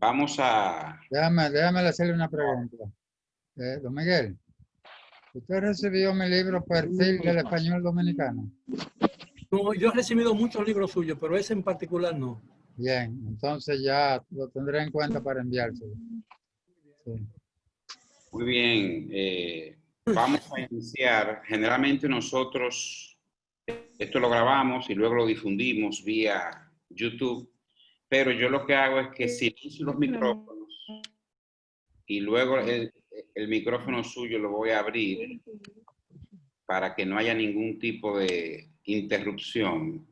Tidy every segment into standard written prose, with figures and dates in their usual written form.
Vamos a... Déjame hacerle una pregunta. Don Miguel, ¿usted recibió mi libro Perfil del Español Dominicano? No, yo he recibido muchos libros suyos, pero ese en particular no. Bien, entonces ya lo tendré en cuenta para enviárselo. Sí. Muy bien. Vamos a iniciar. Generalmente nosotros esto lo grabamos y luego lo difundimos vía YouTube, pero yo lo que hago es que silencio los micrófonos y luego el micrófono suyo lo voy a abrir para que no haya ningún tipo de interrupción.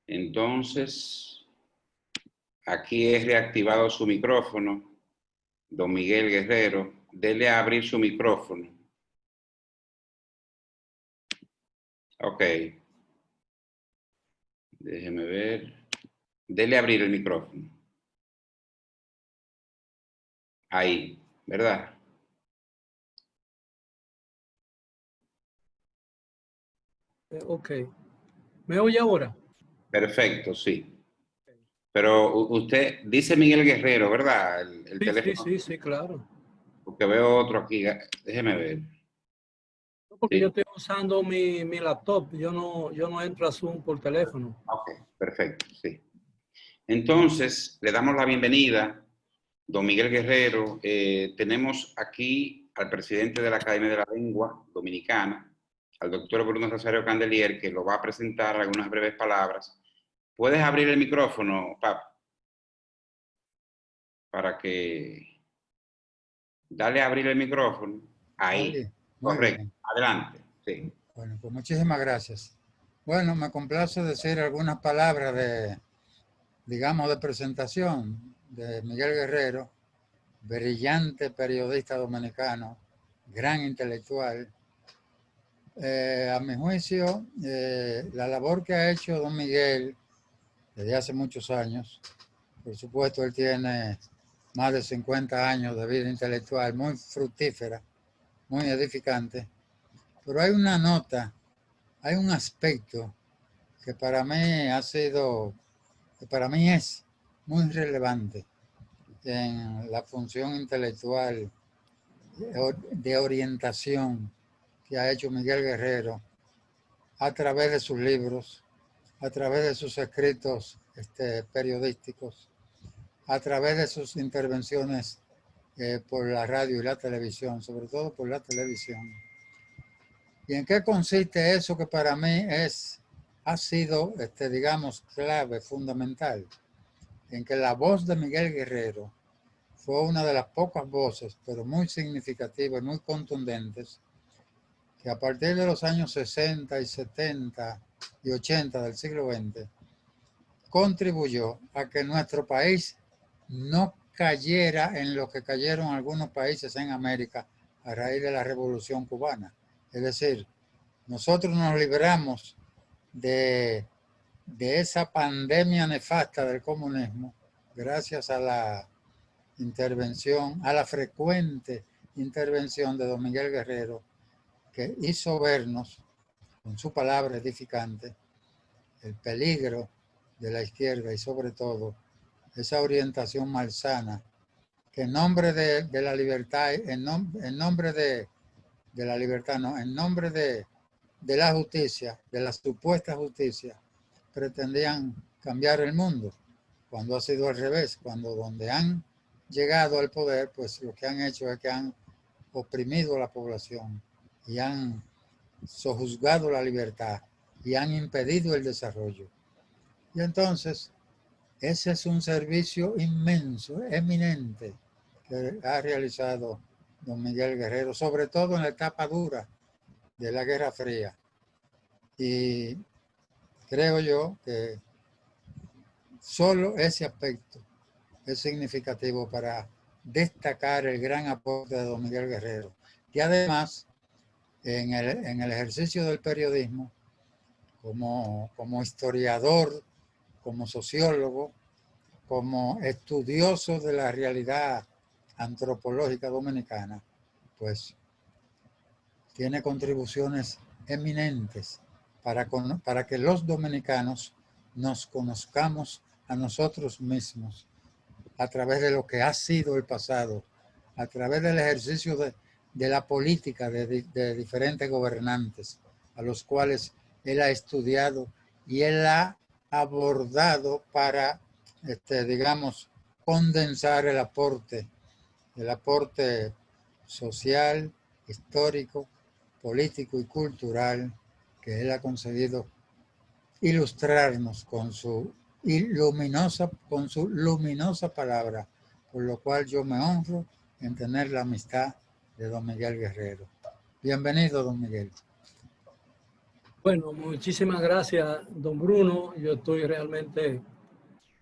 Entonces, aquí he reactivado su micrófono, don Miguel Guerrero. Dele a abrir su micrófono. Ok. Déjeme ver. Dele a abrir el micrófono. Ahí, ¿verdad? Ok. ¿Me oye ahora? Perfecto, sí. Pero usted dice Miguel Guerrero, ¿verdad? El teléfono. Sí, claro. Porque veo otro aquí. Déjeme ver. Porque Sí. yo estoy usando mi laptop. Yo no entro a Zoom por teléfono. Ok, perfecto, sí. Entonces, le damos la bienvenida, don Miguel Guerrero. Tenemos aquí al presidente de la Academia de la Lengua Dominicana, al doctor Bruno Rosario Candelier, que lo va a presentar algunas breves palabras. ¿Puedes abrir el micrófono, Pap? Para que... Dale a abrir el micrófono. Ahí. Muy Correcto. bien. Adelante. Sí. Bueno, pues muchísimas gracias. Bueno, me complace decir algunas palabras digamos, de presentación de Miguel Guerrero, brillante periodista dominicano, gran intelectual. A mi juicio, la labor que ha hecho don Miguel desde hace muchos años, por supuesto él tiene más de 50 años de vida intelectual muy fructífera, muy edificante, pero hay una nota, hay un aspecto que para mí es muy relevante en la función intelectual de orientación que ha hecho Miguel Guerrero a través de sus libros, a través de sus escritos periodísticos, a través de sus intervenciones por la radio y la televisión, sobre todo por la televisión. ¿Y en qué consiste eso que para mí ha sido, digamos, clave, fundamental? En que la voz de Miguel Guerrero fue una de las pocas voces, pero muy significativas y muy contundentes, que a partir de los años 60 y 70 y 80 del siglo XX, contribuyó a que nuestro país no cayera en lo que cayeron algunos países en América a raíz de la Revolución Cubana. Es decir, nosotros nos libramos de esa pandemia nefasta del comunismo gracias a la intervención, a la frecuente intervención de don Miguel Guerrero, que hizo vernos, con su palabra edificante, el peligro de la izquierda y sobre todo esa orientación malsana que en nombre de la libertad, en nombre de la libertad, no, en nombre de la justicia, de la supuesta justicia, pretendían cambiar el mundo, cuando ha sido al revés, cuando donde han llegado al poder, pues lo que han hecho es que han oprimido a la población y han sojuzgado la libertad y han impedido el desarrollo. Y entonces, ese es un servicio inmenso, eminente, que ha realizado don Miguel Guerrero, sobre todo en la etapa dura de la Guerra Fría. Y creo yo que solo ese aspecto es significativo para destacar el gran aporte de don Miguel Guerrero. Y además, en el ejercicio del periodismo, como historiador, como sociólogo, como estudioso de la realidad antropológica dominicana, pues tiene contribuciones eminentes para que los dominicanos nos conozcamos a nosotros mismos a través de lo que ha sido el pasado, a través del ejercicio de la política de diferentes gobernantes, a los cuales él ha estudiado y él ha abordado para, digamos, condensar el aporte social, histórico, político y cultural que él ha conseguido ilustrarnos con su luminosa palabra, por lo cual yo me honro en tener la amistad de don Miguel Guerrero. Bienvenido, don Miguel. Bueno, muchísimas gracias, don Bruno. Yo estoy realmente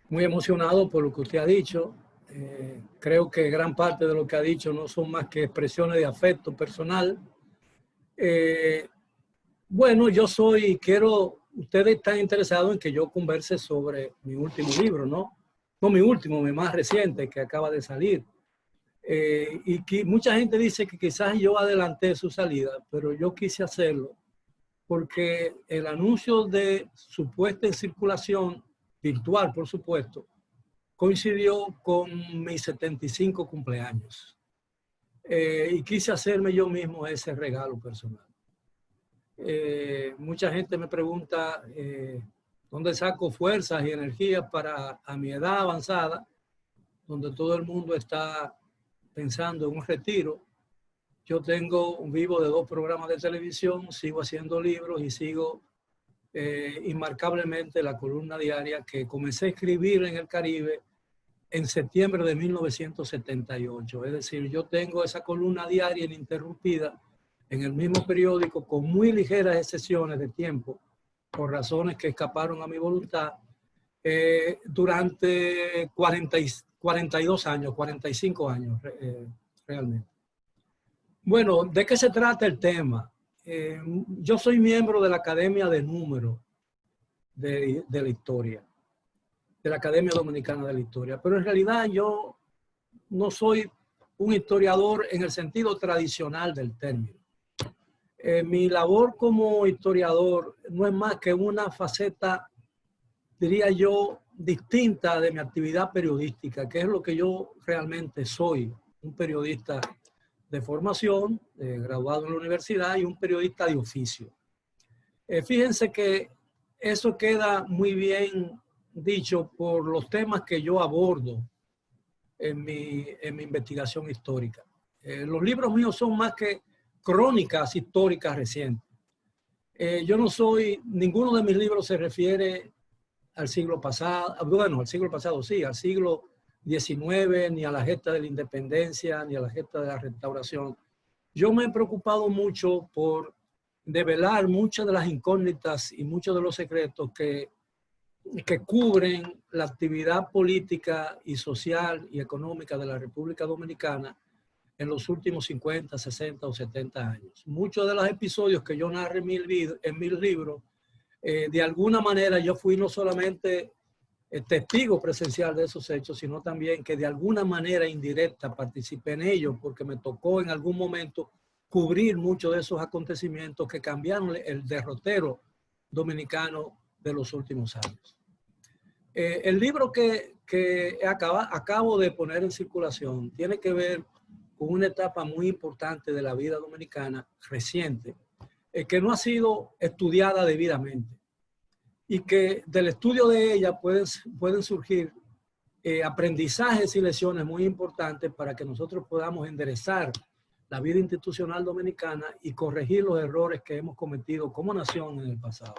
muy emocionado por lo que usted ha dicho. Creo que gran parte de lo que ha dicho no son más que expresiones de afecto personal. Bueno, ustedes están interesados en que yo converse sobre mi último libro, ¿no? No mi último, mi más reciente, que acaba de salir. Y que mucha gente dice que quizás yo adelanté su salida, pero yo quise hacerlo porque el anuncio de su puesta en circulación, virtual por supuesto, coincidió con mis 75 cumpleaños. Y quise hacerme yo mismo ese regalo personal. Mucha gente me pregunta dónde saco fuerzas y energías para, a mi edad avanzada, donde todo el mundo está pensando en un retiro. Yo vivo de 2 programas de televisión, sigo haciendo libros y sigo inmarcablemente la columna diaria que comencé a escribir en el Caribe en septiembre de 1978. Es decir, yo tengo esa columna diaria ininterrumpida en el mismo periódico con muy ligeras excepciones de tiempo, por razones que escaparon a mi voluntad, durante 42 años, 45 años realmente. Bueno, ¿de qué se trata el tema? Yo soy miembro de la Academia de Números de la Historia, de la Academia Dominicana de la Historia, pero en realidad yo no soy un historiador en el sentido tradicional del término. Mi labor como historiador no es más que una faceta, diría yo, distinta de mi actividad periodística, que es lo que yo realmente soy, un periodista de formación, graduado en la universidad y un periodista de oficio. Fíjense que eso queda muy bien dicho por los temas que yo abordo en mi investigación histórica. Los libros míos son más que crónicas históricas recientes. Ninguno de mis libros se refiere al siglo pasado, bueno, al siglo pasado sí, al siglo XIX, ni a la gesta de la independencia, ni a la gesta de la restauración. Yo me he preocupado mucho por develar muchas de las incógnitas y muchos de los secretos que cubren la actividad política y social y económica de la República Dominicana en los últimos 50, 60 o 70 años. Muchos de los episodios que yo narré en mis libros, de alguna manera yo fui no solamente testigo presencial de esos hechos, sino también que de alguna manera indirecta participé en ellos, porque me tocó en algún momento cubrir muchos de esos acontecimientos que cambiaron el derrotero dominicano de los últimos años. El libro que acabo de poner en circulación tiene que ver con una etapa muy importante de la vida dominicana reciente, que no ha sido estudiada debidamente y que del estudio de ella pueden surgir aprendizajes y lecciones muy importantes para que nosotros podamos enderezar la vida institucional dominicana y corregir los errores que hemos cometido como nación en el pasado.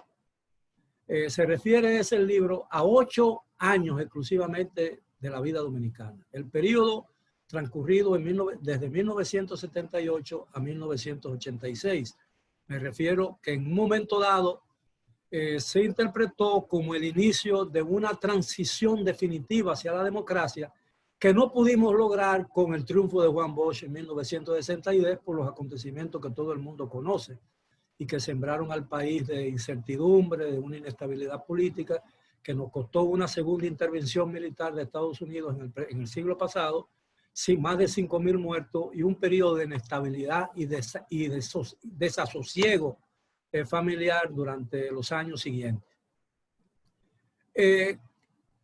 Se refiere ese libro a 8 años exclusivamente de la vida dominicana. El periodo transcurrido desde 1978 a 1986. Me refiero que en un momento dado se interpretó como el inicio de una transición definitiva hacia la democracia que no pudimos lograr con el triunfo de Juan Bosch en 1963 por los acontecimientos que todo el mundo conoce y que sembraron al país de incertidumbre, de una inestabilidad política que nos costó una segunda intervención militar de Estados Unidos en el siglo pasado, sin más de 5.000 muertos y un periodo de inestabilidad y desasosiego familiar durante los años siguientes.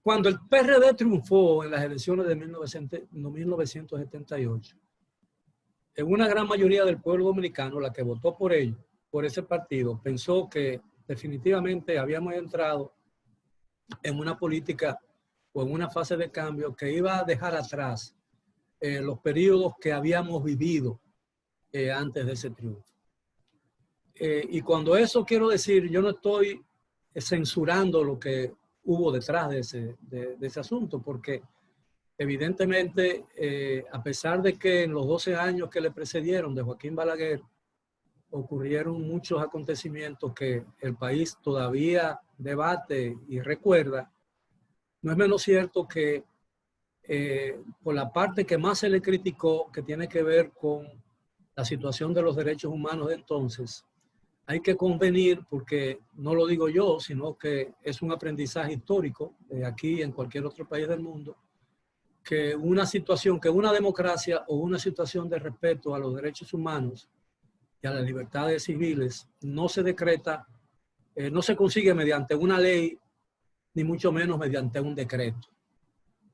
Cuando el PRD triunfó en las elecciones de 1978, en una gran mayoría del pueblo dominicano, la que votó por ello, por ese partido, pensó que definitivamente habíamos entrado en una política o en una fase de cambio que iba a dejar atrás los periodos que habíamos vivido antes de ese triunfo. Y cuando eso quiero decir, yo no estoy censurando lo que hubo detrás de ese asunto, porque evidentemente, a pesar de que en los 12 años que le precedieron de Joaquín Balaguer ocurrieron muchos acontecimientos que el país todavía debate y recuerda, no es menos cierto que por la parte que más se le criticó, que tiene que ver con la situación de los derechos humanos de entonces, hay que convenir, porque no lo digo yo, sino que es un aprendizaje histórico aquí y en cualquier otro país del mundo, que una situación, que una democracia o una situación de respeto a los derechos humanos y a las libertades civiles no se decreta, no se consigue mediante una ley, ni mucho menos mediante un decreto.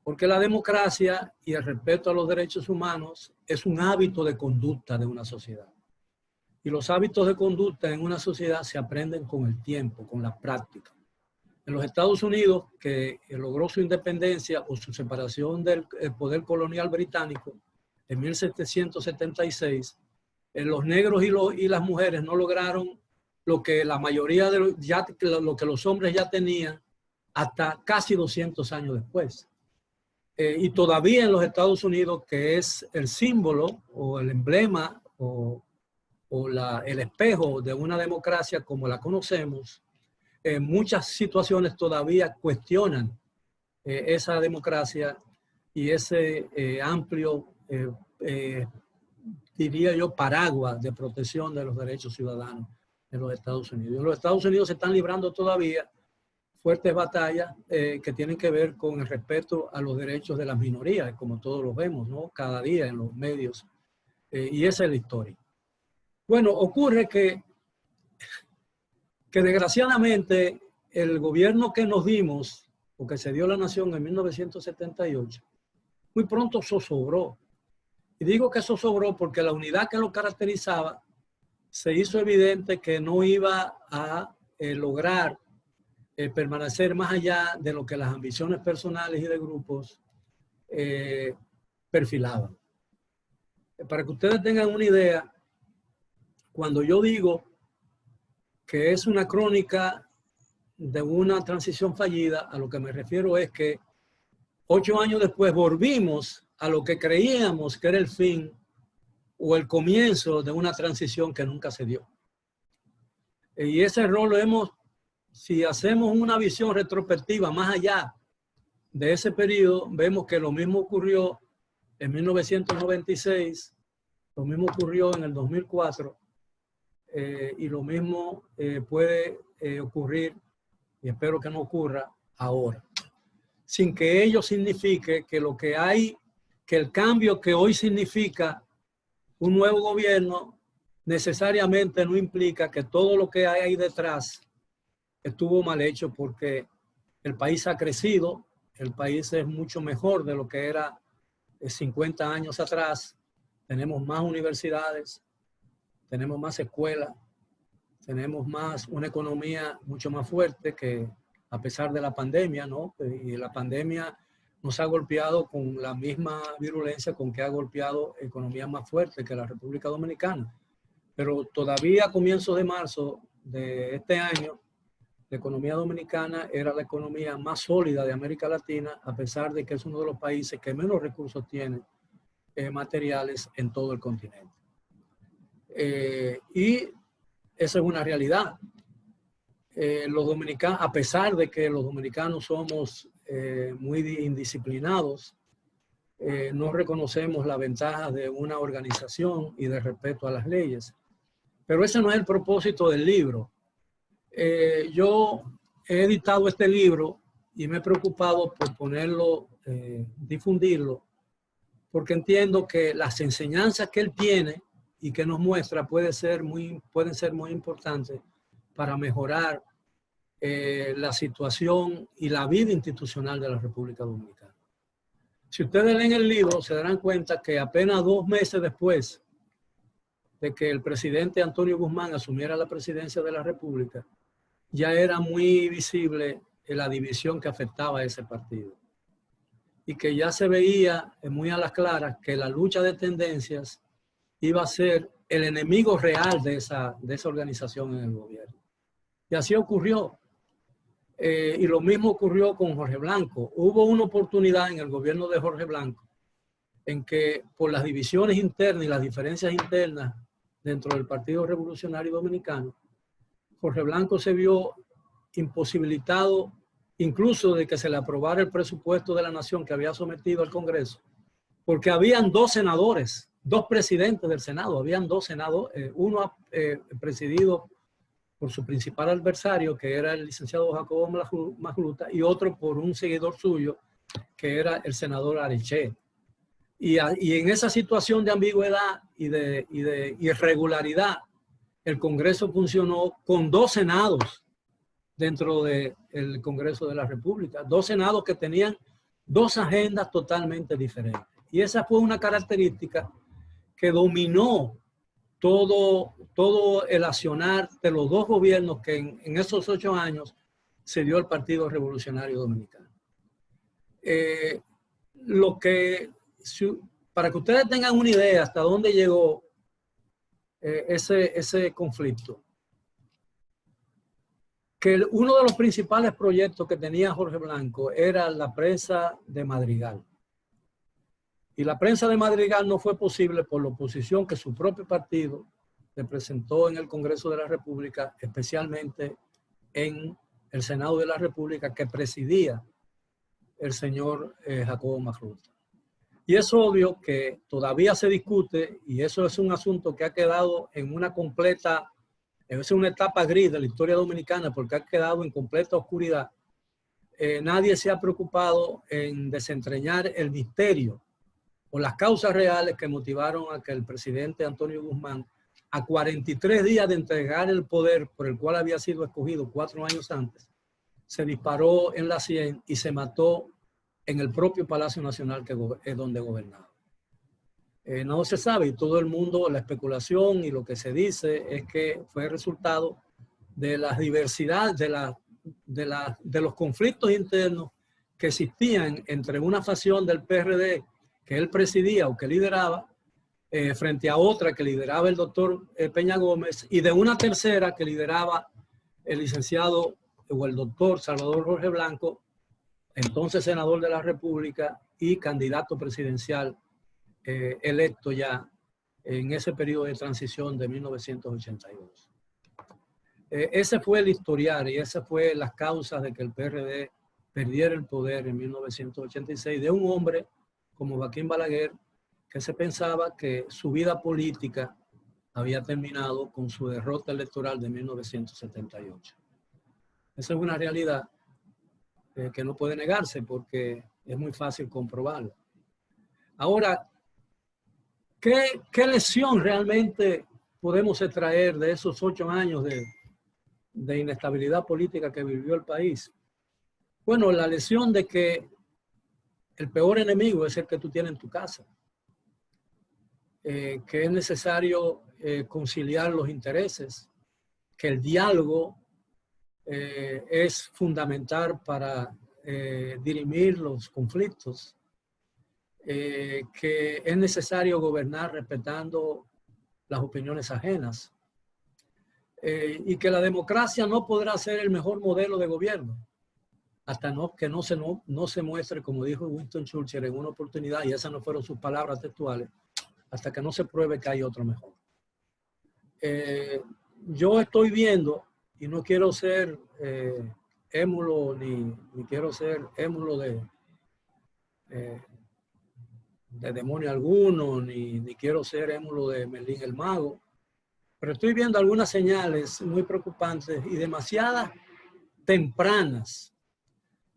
Porque la democracia y el respeto a los derechos humanos es un hábito de conducta de una sociedad. Y los hábitos de conducta en una sociedad se aprenden con el tiempo, con la práctica. En los Estados Unidos, que logró su independencia o su separación del poder colonial británico en 1776, los negros y las mujeres no lograron lo que la mayoría de lo que los hombres ya tenían hasta casi 200 años después. Y todavía en los Estados Unidos, que es el símbolo o el emblema o el espejo de una democracia como la conocemos, muchas situaciones todavía cuestionan esa democracia y ese amplio, diría yo, paraguas de protección de los derechos ciudadanos en los Estados Unidos. En los Estados Unidos se están librando todavía fuertes batallas que tienen que ver con el respeto a los derechos de las minorías, como todos los vemos, ¿no? Cada día en los medios. Y esa es la historia. Bueno, ocurre que desgraciadamente el gobierno que nos dimos, o que se dio la nación en 1978, muy pronto zozobró. Y digo que zozobró porque la unidad que lo caracterizaba se hizo evidente que no iba a lograr permanecer más allá de lo que las ambiciones personales y de grupos perfilaban. Para que ustedes tengan una idea, cuando yo digo que es una crónica de una transición fallida, a lo que me refiero es que 8 años después volvimos a lo que creíamos que era el fin o el comienzo de una transición que nunca se dio. Y ese error lo hemos, si hacemos una visión retrospectiva más allá de ese periodo, vemos que lo mismo ocurrió en 1996, lo mismo ocurrió en el 2004, y lo mismo puede ocurrir, y espero que no ocurra ahora, sin que ello signifique que lo que hay, que el cambio que hoy significa un nuevo gobierno necesariamente no implica que todo lo que hay ahí detrás estuvo mal hecho, porque el país ha crecido, el país es mucho mejor de lo que era 50 años atrás, tenemos más universidades, tenemos más escuelas, tenemos una economía mucho más fuerte que a pesar de la pandemia, ¿no? Y la pandemia nos ha golpeado con la misma virulencia con que ha golpeado economías más fuertes que la República Dominicana. Pero todavía a comienzos de marzo de este año, la economía dominicana era la economía más sólida de América Latina, a pesar de que es uno de los países que menos recursos tiene materiales en todo el continente. Y esa es una realidad. Los dominicanos, a pesar de que los dominicanos somos muy indisciplinados, no reconocemos la ventaja de una organización y de respeto a las leyes. Pero ese no es el propósito del libro. Yo he editado este libro y me he preocupado por ponerlo, difundirlo, porque entiendo que las enseñanzas que él tiene y que nos muestra pueden ser muy importantes para mejorar la situación y la vida institucional de la República Dominicana. Si ustedes leen el libro, se darán cuenta que apenas 2 meses después de que el presidente Antonio Guzmán asumiera la presidencia de la República, ya era muy visible la división que afectaba a ese partido. Y que ya se veía muy a las claras que la lucha de tendencias iba a ser el enemigo real de esa organización en el gobierno. Y así ocurrió. Y lo mismo ocurrió con Jorge Blanco. Hubo una oportunidad en el gobierno de Jorge Blanco en que por las divisiones internas y las diferencias internas dentro del Partido Revolucionario Dominicano, Jorge Blanco se vio imposibilitado incluso de que se le aprobara el presupuesto de la nación que había sometido al Congreso, porque habían 2 senadores, 2 presidentes del Senado, habían 2 senadores, uno presidido por su principal adversario, que era el licenciado Jacobo Magluta, y otro por un seguidor suyo, que era el senador Areche. Y en esa situación de ambigüedad y de irregularidad, el Congreso funcionó con 2 senados dentro del Congreso de la República. 2 senados que tenían 2 agendas totalmente diferentes. Y esa fue una característica que dominó todo el accionar de los 2 gobiernos que en esos 8 años se dio el Partido Revolucionario Dominicano. Para que ustedes tengan una idea hasta dónde llegó ese conflicto, que uno de los principales proyectos que tenía Jorge Blanco era la presa de Madrigal. Y la prensa de Madrigal no fue posible por la oposición que su propio partido le presentó en el Congreso de la República, especialmente en el Senado de la República, que presidía el señor Jacobo Magluta. Y es obvio que todavía se discute, y eso es un asunto que ha quedado en una completa, es una etapa gris de la historia dominicana, porque ha quedado en completa oscuridad. Nadie se ha preocupado en desentrañar el misterio o las causas reales que motivaron a que el presidente Antonio Guzmán, a 43 días de entregar el poder por el cual había sido escogido 4 años antes, se disparó en la sien y se mató en el propio Palacio Nacional donde gobernaba. No se sabe, y todo el mundo, la especulación y lo que se dice es que fue resultado de la diversidad, de los conflictos internos que existían entre una facción del PRD que él presidía o que lideraba, frente a otra que lideraba el doctor Peña Gómez, y de una tercera que lideraba el licenciado o el doctor Salvador Jorge Blanco, entonces senador de la República y candidato presidencial electo ya en ese periodo de transición de 1982. Ese fue el historial y esas fue las causas de que el PRD perdiera el poder en 1986 de un hombre como Joaquín Balaguer, que se pensaba que su vida política había terminado con su derrota electoral de 1978. Esa es una realidad que no puede negarse porque es muy fácil comprobarla. Ahora, ¿qué lección realmente podemos extraer de esos 8 años de inestabilidad política que vivió el país? Bueno, la lección de que el peor enemigo es el que tú tienes en tu casa. Que es necesario conciliar los intereses, que el diálogo es fundamental para dirimir los conflictos, que es necesario gobernar respetando las opiniones ajenas, y que la democracia no podrá ser el mejor modelo de gobierno hasta que no se muestre, como dijo Winston Churchill en una oportunidad, y esas no fueron sus palabras textuales, hasta que no se pruebe que hay otro mejor. Yo estoy viendo, y no quiero ser émulo, ni quiero ser émulo de demonio alguno, ni quiero ser émulo de Merlín el Mago, pero estoy viendo algunas señales muy preocupantes y demasiadas tempranas.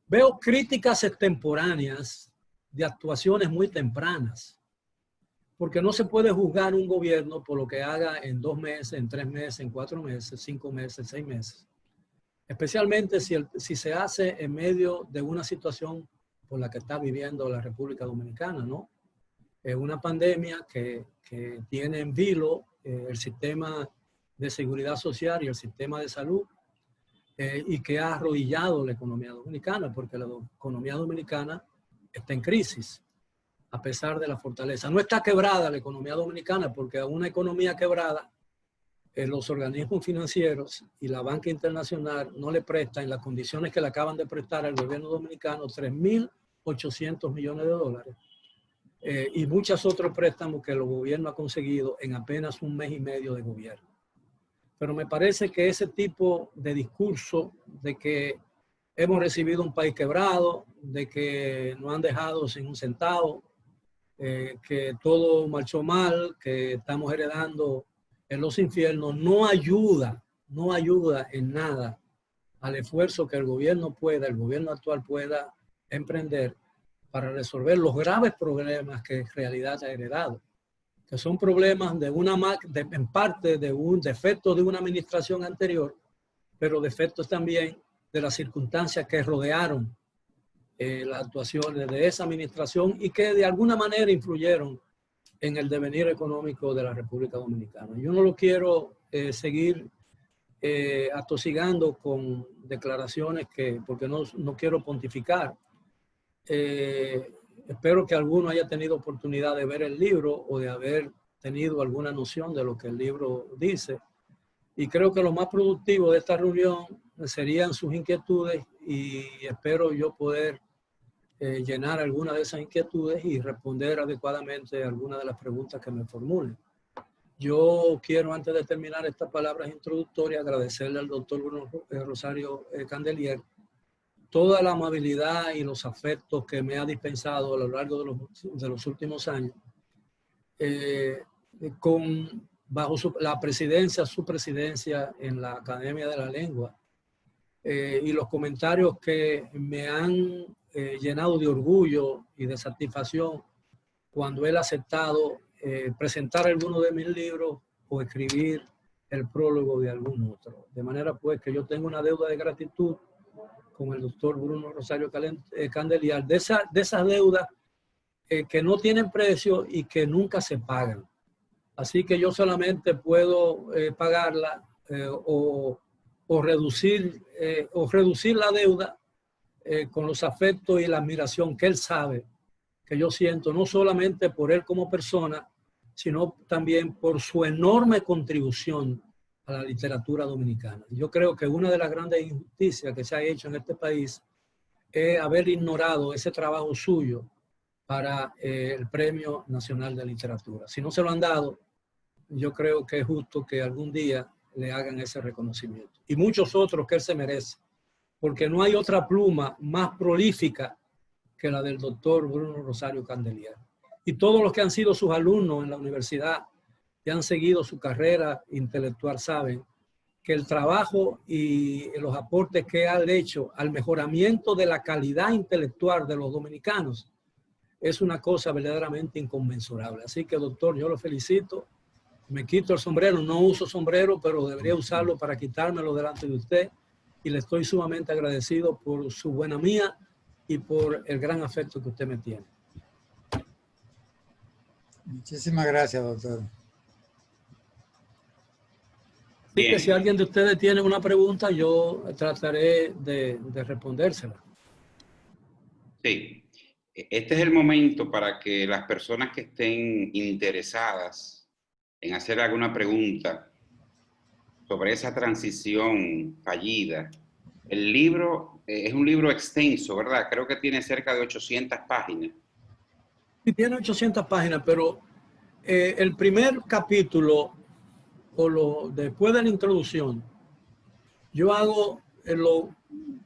Veo críticas extemporáneas de actuaciones muy tempranas, porque no se puede juzgar un gobierno por lo que haga en 2 meses, en 3 meses, en 4 meses, 5 meses, 6 meses. especialmente si se hace en medio de una situación por la que está viviendo la República Dominicana, ¿no? Es una pandemia que tiene en vilo el sistema de seguridad social y el sistema de salud, y que ha arrodillado la economía dominicana, porque la economía dominicana está en crisis, a pesar de la fortaleza. No está quebrada la economía dominicana, porque a una economía quebrada, los organismos financieros y la banca internacional no le prestan, en las condiciones que le acaban de prestar al gobierno dominicano, 3.800 millones de dólares. Y muchos otros préstamos que el gobierno ha conseguido en apenas un mes y medio de gobierno. Pero me parece que ese tipo de discurso de que hemos recibido un país quebrado, de que nos han dejado sin un centavo, que todo marchó mal, que estamos heredando en los infiernos, no ayuda en nada al esfuerzo que el gobierno actual pueda emprender para resolver los graves problemas que en realidad ha heredado, que son problemas en parte de un defecto de una administración anterior, pero defectos también de las circunstancias que rodearon las actuaciones de esa administración y que de alguna manera influyeron en el devenir económico de la República Dominicana. Yo no lo quiero seguir atosigando con declaraciones porque no quiero pontificar. Espero que alguno haya tenido oportunidad de ver el libro o de haber tenido alguna noción de lo que el libro dice. Y creo que lo más productivo de esta reunión serían sus inquietudes y espero yo poder llenar alguna de esas inquietudes y responder adecuadamente a algunas de las preguntas que me formulen. Yo quiero, antes de terminar estas palabras introductorias, agradecerle al doctor Bruno Rosario Candelier toda la amabilidad y los afectos que me ha dispensado a lo largo de los últimos años, bajo su presidencia en la Academia de la Lengua, y los comentarios que me han llenado de orgullo y de satisfacción cuando él ha aceptado presentar alguno de mis libros o escribir el prólogo de algún otro. De manera pues que yo tengo una deuda de gratitud con el doctor Bruno Rosario Candelier, de esas deudas que no tienen precio y que nunca se pagan. Así que yo solamente puedo pagarla o reducir la deuda con los afectos y la admiración que él sabe que yo siento, no solamente por él como persona, sino también por su enorme contribución a la literatura dominicana. Yo creo que una de las grandes injusticias que se ha hecho en este país es haber ignorado ese trabajo suyo para el Premio Nacional de Literatura. Si no se lo han dado, yo creo que es justo que algún día le hagan ese reconocimiento. Y muchos otros que él se merece, porque no hay otra pluma más prolífica que la del doctor Bruno Rosario Candelier. Y todos los que han sido sus alumnos en la universidad y han seguido su carrera intelectual saben que el trabajo y los aportes que han hecho al mejoramiento de la calidad intelectual de los dominicanos es una cosa verdaderamente inconmensurable. Así que, doctor, yo lo felicito. Me quito el sombrero, no uso sombrero, pero debería usarlo para quitármelo delante de usted. Y le estoy sumamente agradecido por su buena mía y por el gran afecto que usted me tiene. Muchísimas gracias, doctor. Así que si alguien de ustedes tiene una pregunta, yo trataré de respondérsela. Sí. Este es el momento para que las personas que estén interesadas en hacer alguna pregunta sobre esa transición fallida. El libro es un libro extenso, ¿verdad? Creo que tiene cerca de 800 páginas. Sí, tiene 800 páginas, pero el primer capítulo, después de la introducción, yo hago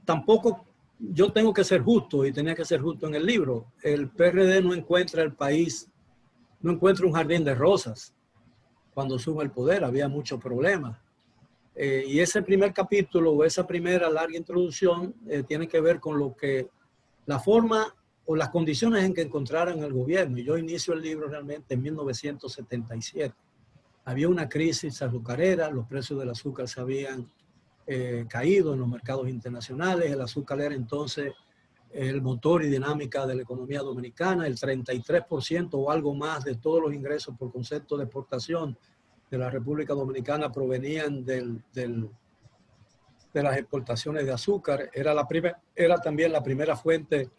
tampoco, yo tengo que ser justo y tenía que ser justo en el libro. El PRD no encuentra el país, no encuentra un jardín de rosas cuando sube el poder, había muchos problemas. Y ese primer capítulo o esa primera larga introducción tiene que ver con la forma o las condiciones en que encontraron el gobierno. Y yo inicio el libro realmente en 1977. Había una crisis azucarera, los precios del azúcar se habían caído en los mercados internacionales. El azúcar era entonces el motor y dinámica de la economía dominicana. El 33% o algo más de todos los ingresos por concepto de exportación de la República Dominicana provenían de las exportaciones de azúcar. Era también la primera fuente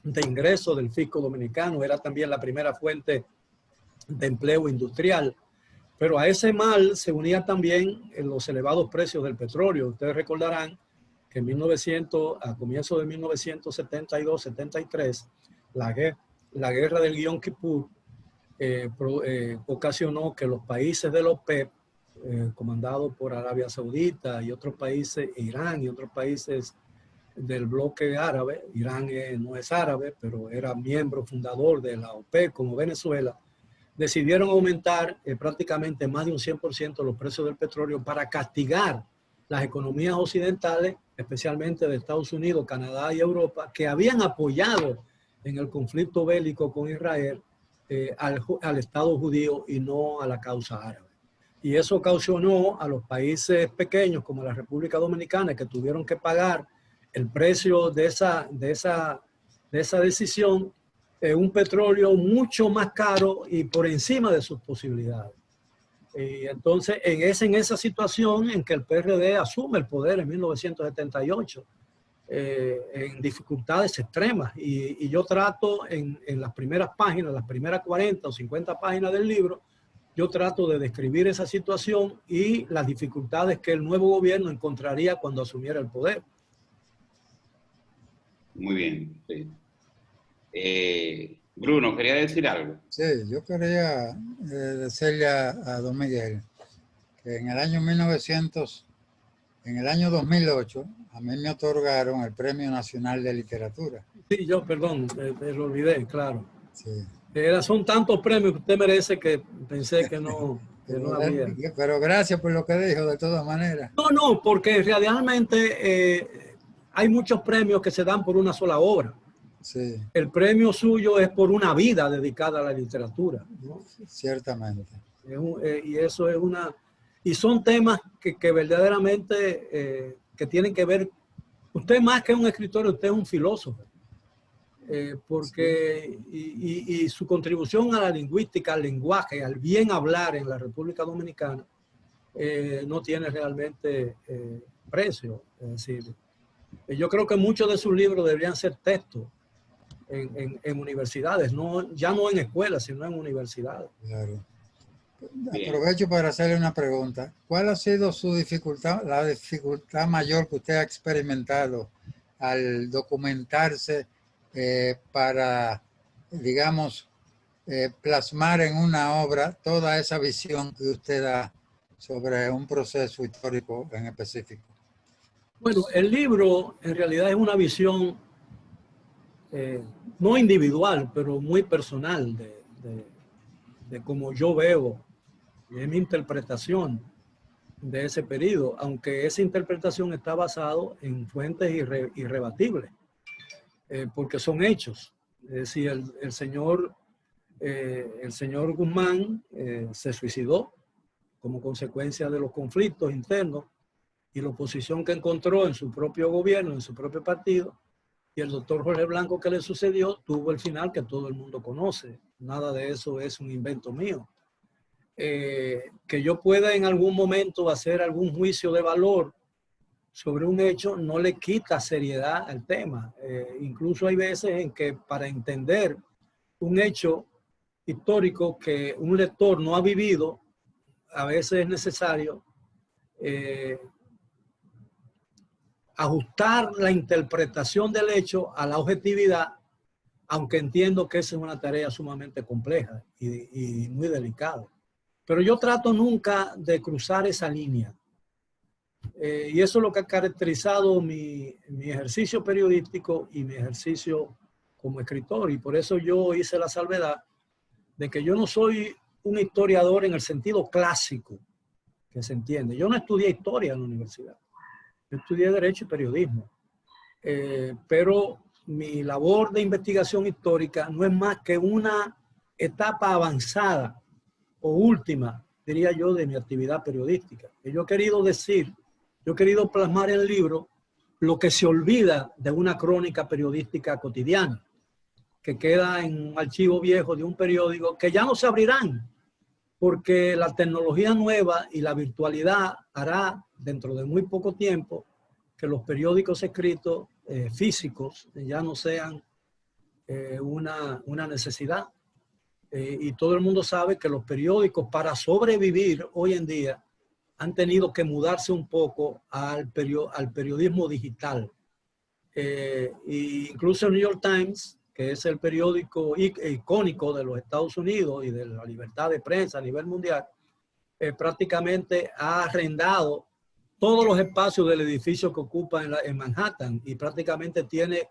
de ingresos del fisco dominicano, era también la primera fuente de empleo industrial. Pero a ese mal se unía también los elevados precios del petróleo. Ustedes recordarán que a comienzos de 1972-73, la guerra del Yom Kippur ocasionó que los países de la OPEP, comandados por Arabia Saudita y otros países, Irán y otros países del bloque árabe, Irán no es árabe, pero era miembro fundador de la OPEP, como Venezuela, decidieron aumentar prácticamente más de un 100% los precios del petróleo para castigar las economías occidentales, especialmente de Estados Unidos, Canadá y Europa, que habían apoyado en el conflicto bélico con Israel al Estado judío y no a la causa árabe. Y eso ocasionó a los países pequeños como la República Dominicana, que tuvieron que pagar el precio de esa decisión, un petróleo mucho más caro y por encima de sus posibilidades. Y entonces, en esa situación en que el PRD asume el poder en 1978, en dificultades extremas, y yo trato en las primeras páginas, las primeras 40 o 50 páginas del libro, yo trato de describir esa situación y las dificultades que el nuevo gobierno encontraría cuando asumiera el poder. Muy bien, sí. Bruno, ¿quería decir algo? Sí, yo quería decirle a don Miguel que en el año 2008, a mí me otorgaron el Premio Nacional de Literatura. Sí, perdón, me lo olvidé, claro. Sí. Son tantos premios que usted merece que pensé que no había. Pero gracias por lo que dijo, de todas maneras. No, porque realmente hay muchos premios que se dan por una sola obra. Sí. El premio suyo es por una vida dedicada a la literatura, ¿no? Ciertamente. Y eso es y son temas que verdaderamente que tienen que ver. Usted más que un escritor, usted es un filósofo. Porque y su contribución a la lingüística, al lenguaje, al bien hablar en la República Dominicana no tiene realmente precio. Es decir, yo creo que muchos de sus libros deberían ser textos en universidades, ya no en escuelas, sino en universidades. Claro. Aprovecho para hacerle una pregunta. ¿Cuál ha sido su dificultad, la dificultad mayor que usted ha experimentado al documentarse para, digamos, plasmar en una obra toda esa visión que usted da sobre un proceso histórico en específico? Bueno, el libro en realidad es una visión no individual, pero muy personal de cómo yo veo, y es mi interpretación de ese periodo, aunque esa interpretación está basada en fuentes irrebatibles, porque son hechos. Es decir, el señor Guzmán se suicidó como consecuencia de los conflictos internos y la oposición que encontró en su propio gobierno, en su propio partido, y el doctor Jorge Blanco que le sucedió tuvo el final que todo el mundo conoce. Nada de eso es un invento mío. Que yo pueda en algún momento hacer algún juicio de valor sobre un hecho no le quita seriedad al tema. Incluso hay veces en que para entender un hecho histórico que un lector no ha vivido, a veces es necesario ajustar la interpretación del hecho a la objetividad, aunque entiendo que esa es una tarea sumamente compleja y muy delicada. Pero yo trato nunca de cruzar esa línea. Y eso es lo que ha caracterizado mi ejercicio periodístico y mi ejercicio como escritor. Y por eso yo hice la salvedad de que yo no soy un historiador en el sentido clásico que se entiende. Yo no estudié historia en la universidad. Yo estudié Derecho y Periodismo. Pero mi labor de investigación histórica no es más que una etapa avanzada o última, diría yo, de mi actividad periodística. Yo he querido decir Yo he querido plasmar en el libro lo que se olvida de una crónica periodística cotidiana, que queda en un archivo viejo de un periódico, que ya no se abrirán, porque la tecnología nueva y la virtualidad hará dentro de muy poco tiempo que los periódicos escritos físicos ya no sean una necesidad. Y todo el mundo sabe que los periódicos, para sobrevivir hoy en día, han tenido que mudarse un poco al periodismo digital. Incluso el New York Times, que es el periódico icónico de los Estados Unidos y de la libertad de prensa a nivel mundial, prácticamente ha arrendado todos los espacios del edificio que ocupa en Manhattan y prácticamente tiene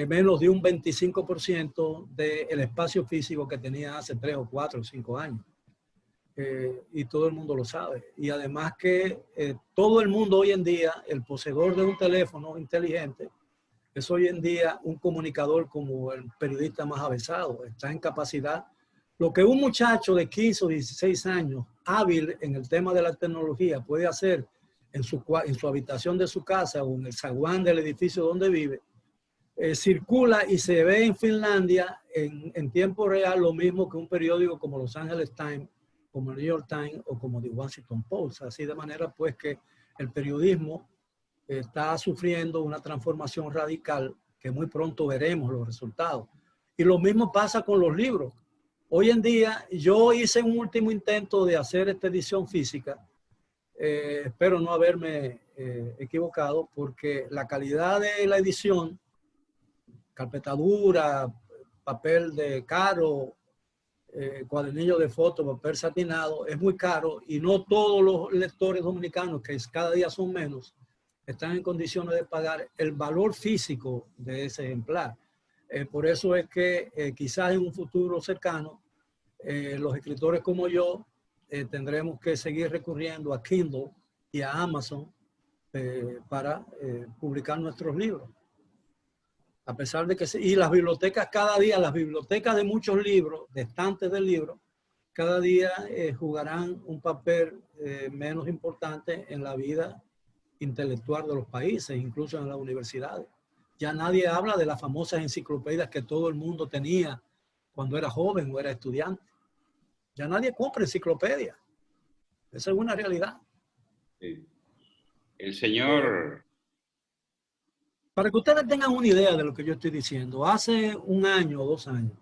menos de un 25% del espacio físico que tenía hace 3 o 4 o 5 años. Y todo el mundo lo sabe. Y además que todo el mundo hoy en día, el poseedor de un teléfono inteligente, es hoy en día un comunicador como el periodista más avanzado. Está en capacidad. Lo que un muchacho de 15 o 16 años, hábil en el tema de la tecnología, puede hacer en su habitación de su casa o en el zaguán del edificio donde vive, circula y se ve en Finlandia en tiempo real lo mismo que un periódico como Los Angeles Times, como el New York Times o como The Washington Post. Así de manera pues que el periodismo está sufriendo una transformación radical que muy pronto veremos los resultados. Y lo mismo pasa con los libros. Hoy en día yo hice un último intento de hacer esta edición física. Espero no haberme equivocado porque la calidad de la edición, carpetadura, papel de caro, cuadernillo de fotos, papel satinado, es muy caro y no todos los lectores dominicanos, que cada día son menos, están en condiciones de pagar el valor físico de ese ejemplar. Por eso es que quizás en un futuro cercano, los escritores como yo tendremos que seguir recurriendo a Kindle y a Amazon para publicar nuestros libros. A pesar de que, y las bibliotecas cada día, las bibliotecas de muchos libros, de estantes de libros, cada día jugarán un papel menos importante en la vida intelectual de los países, incluso en las universidades. Ya nadie habla de las famosas enciclopedias que todo el mundo tenía cuando era joven o era estudiante. Ya nadie compra enciclopedias. Esa es una realidad. Sí. El señor... Para que ustedes tengan una idea de lo que yo estoy diciendo, hace 1 año o 2 años,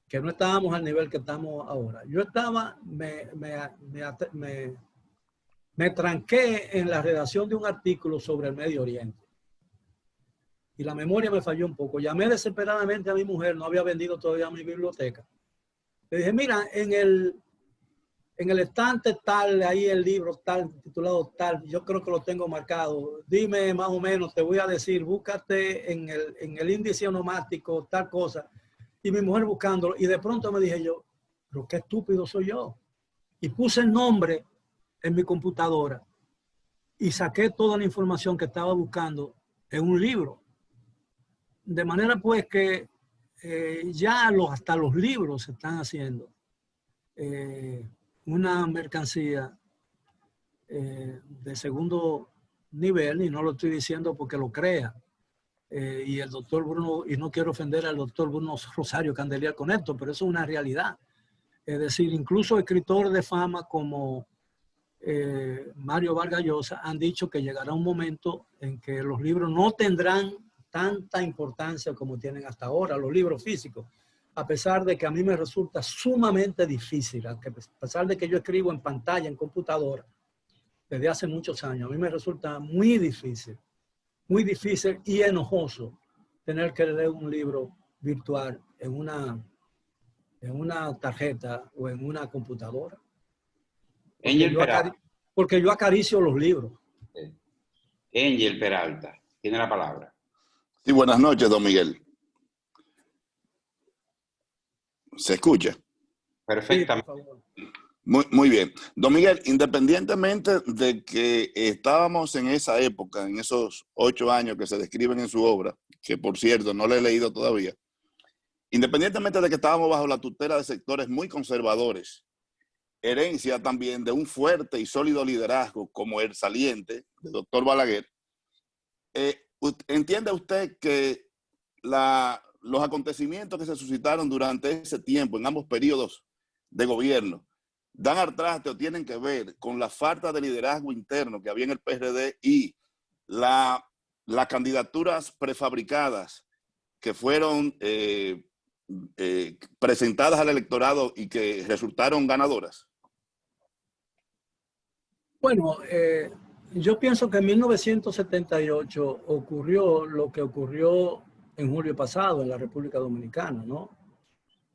que no estábamos al nivel que estamos ahora, yo estaba, me tranqué en la redacción de un artículo sobre el Medio Oriente. Y la memoria me falló un poco. Llamé desesperadamente a mi mujer, no había vendido todavía mi biblioteca. Le dije, mira, en el estante tal, ahí el libro tal, titulado tal, yo creo que lo tengo marcado. Dime más o menos, te voy a decir, búscate en el índice onomástico, tal cosa. Y mi mujer buscándolo. Y de pronto me dije yo, pero qué estúpido soy yo. Y puse el nombre en mi computadora y saqué toda la información que estaba buscando en un libro. De manera pues que ya hasta los libros se están haciendo una mercancía de segundo nivel, y no lo estoy diciendo porque lo crea. Y el doctor Bruno, y no quiero ofender al doctor Bruno Rosario Candelier con esto, pero eso es una realidad. Es decir, incluso escritores de fama como Mario Vargas Llosa han dicho que llegará un momento en que los libros no tendrán tanta importancia como tienen hasta ahora, los libros físicos, a pesar de que a mí me resulta sumamente difícil, a pesar de que yo escribo en pantalla, en computadora, desde hace muchos años, a mí me resulta muy difícil y enojoso tener que leer un libro virtual en una tarjeta o en una computadora. Porque yo acaricio los libros. Angel Peralta, tiene la palabra. Sí, buenas noches, don Miguel. ¿Se escucha? Perfectamente. Sí, Muy bien. Don Miguel, independientemente de que estábamos en esa época, en esos 8 años que se describen en su obra, que por cierto no le he leído todavía, independientemente de que estábamos bajo la tutela de sectores muy conservadores herencia también de un fuerte y sólido liderazgo como el saliente del doctor Balaguer. ¿Entiende usted que los acontecimientos que se suscitaron durante ese tiempo, en ambos periodos de gobierno, dan al traste o tienen que ver con la falta de liderazgo interno que había en el PRD y las candidaturas prefabricadas que fueron presentadas al electorado y que resultaron ganadoras? Bueno, yo pienso que en 1978 ocurrió lo que ocurrió en julio pasado en la República Dominicana, ¿no?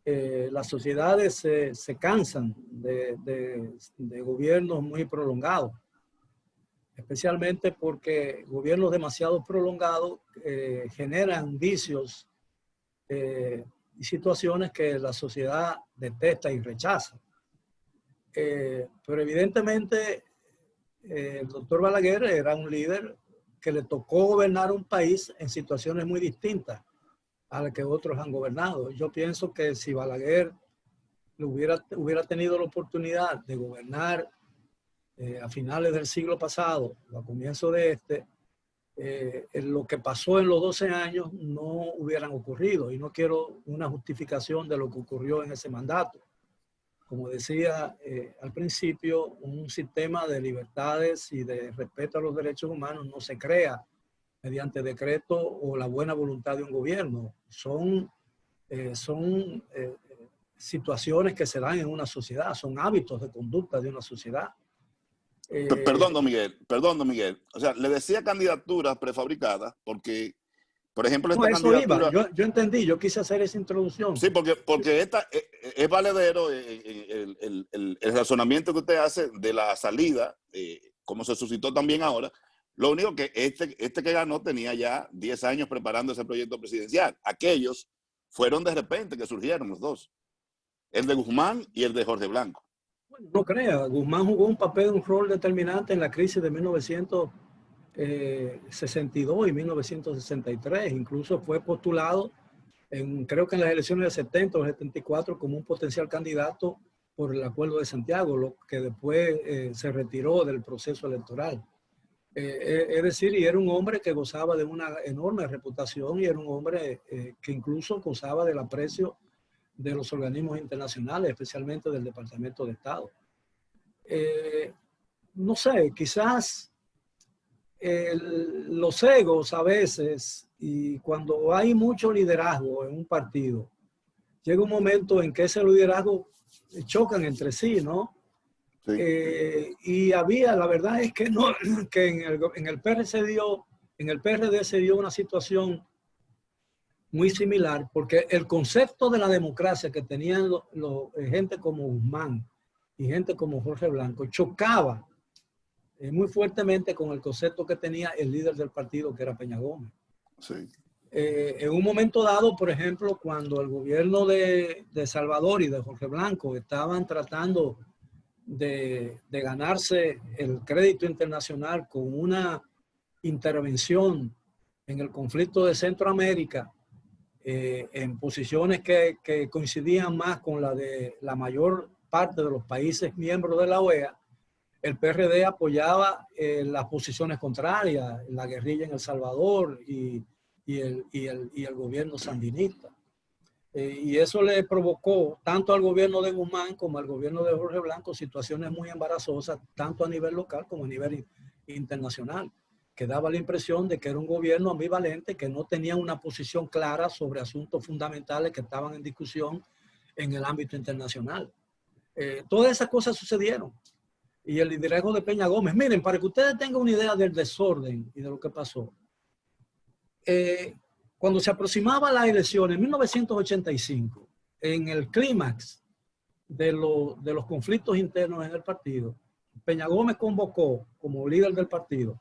Las sociedades se cansan de gobiernos muy prolongados, especialmente porque gobiernos demasiado prolongados generan vicios y situaciones que la sociedad detesta y rechaza. Pero evidentemente el doctor Balaguer era un líder que le tocó gobernar un país en situaciones muy distintas a las que otros han gobernado. Yo pienso que si Balaguer hubiera tenido la oportunidad de gobernar a finales del siglo pasado o a comienzo de lo que pasó en los 12 años no hubieran ocurrido. Y no quiero una justificación de lo que ocurrió en ese mandato. Como decía al principio, un sistema de libertades y de respeto a los derechos humanos no se crea mediante decreto o la buena voluntad de un gobierno. Son situaciones que se dan en una sociedad, son hábitos de conducta de una sociedad. Perdón, don Miguel. O sea, le decía candidaturas prefabricadas porque, por ejemplo, esta candidatura... Yo entendí, yo quise hacer esa introducción. Sí, porque esta es valedero el razonamiento que usted hace de la salida, como se suscitó también ahora. Lo único que este que ganó tenía ya 10 años preparando ese proyecto presidencial. Aquellos fueron de repente que surgieron los dos. El de Guzmán y el de Jorge Blanco. Bueno, no crea, Guzmán jugó un rol determinante en la crisis de 1962 y 1963. Incluso fue postulado, creo que en las elecciones del 70 o 74, como un potencial candidato por el Acuerdo de Santiago, lo que después se retiró del proceso electoral. Es decir, y era un hombre que gozaba de una enorme reputación y era un hombre que incluso gozaba del aprecio de los organismos internacionales, especialmente del Departamento de Estado. No sé, quizás los egos a veces, y cuando hay mucho liderazgo en un partido, llega un momento en que ese liderazgo chocan entre sí, ¿no? Sí. Y la verdad es que no, que en el PRD se dio una situación muy similar, porque el concepto de la democracia que tenían gente como Guzmán y gente como Jorge Blanco chocaba muy fuertemente con el concepto que tenía el líder del partido, que era Peña Gómez. Sí. En un momento dado, por ejemplo, cuando el gobierno de Salvador y de Jorge Blanco estaban tratando de ganarse el crédito internacional con una intervención en el conflicto de Centroamérica, en posiciones que coincidían más con la de la mayor parte de los países miembros de la OEA, el PRD apoyaba las posiciones contrarias, la guerrilla en El Salvador y el gobierno sandinista. Y eso le provocó tanto al gobierno de Guzmán como al gobierno de Jorge Blanco situaciones muy embarazosas, tanto a nivel local como a nivel internacional, que daba la impresión de que era un gobierno ambivalente, que no tenía una posición clara sobre asuntos fundamentales que estaban en discusión en el ámbito internacional. Todas esas cosas sucedieron. Y el liderazgo de Peña Gómez, miren, para que ustedes tengan una idea del desorden y de lo que pasó. Cuando se aproximaba la elección en 1985, en el clímax de los conflictos internos en el partido, Peña Gómez convocó como líder del partido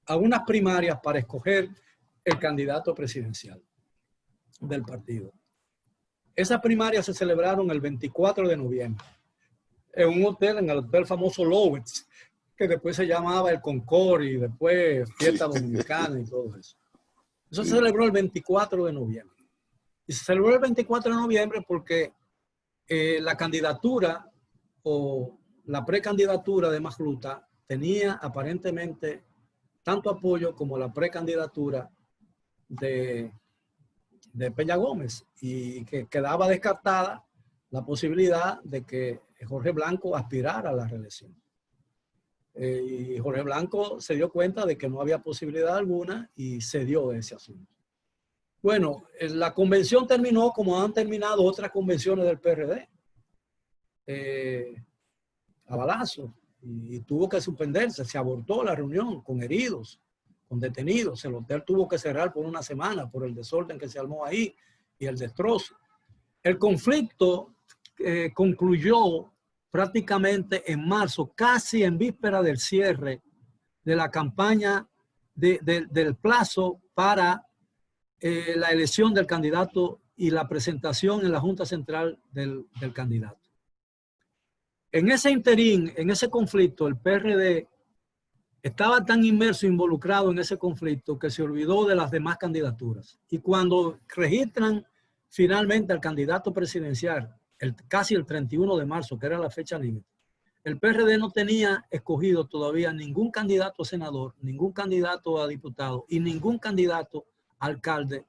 a unas primarias para escoger el candidato presidencial del partido. Esas primarias se celebraron el 24 de noviembre en un hotel, en el hotel famoso Lowitz, que después se llamaba el Concord y después Fiesta Dominicana y todo eso. Eso se celebró el 24 de noviembre. Y se celebró el 24 de noviembre porque la candidatura o la precandidatura de Magluta tenía aparentemente tanto apoyo como la precandidatura de Peña Gómez, y que quedaba descartada la posibilidad de que Jorge Blanco aspirara a la reelección. Y Jorge Blanco se dio cuenta de que no había posibilidad alguna y cedió ese asunto. Bueno, la convención terminó como han terminado otras convenciones del PRD, a balazo, y tuvo que suspenderse, se abortó la reunión con heridos, con detenidos. El hotel tuvo que cerrar por una semana por el desorden que se armó ahí y el destrozo. El conflicto concluyó prácticamente en marzo, casi en víspera del cierre de la campaña del plazo para la elección del candidato y la presentación en la Junta Central del candidato. En ese interín, en ese conflicto, el PRD estaba tan inmerso, involucrado en ese conflicto, que se olvidó de las demás candidaturas. Y cuando registran finalmente al candidato presidencial, casi el 31 de marzo, que era la fecha límite, el PRD no tenía escogido todavía ningún candidato a senador, ningún candidato a diputado y ningún candidato a alcalde,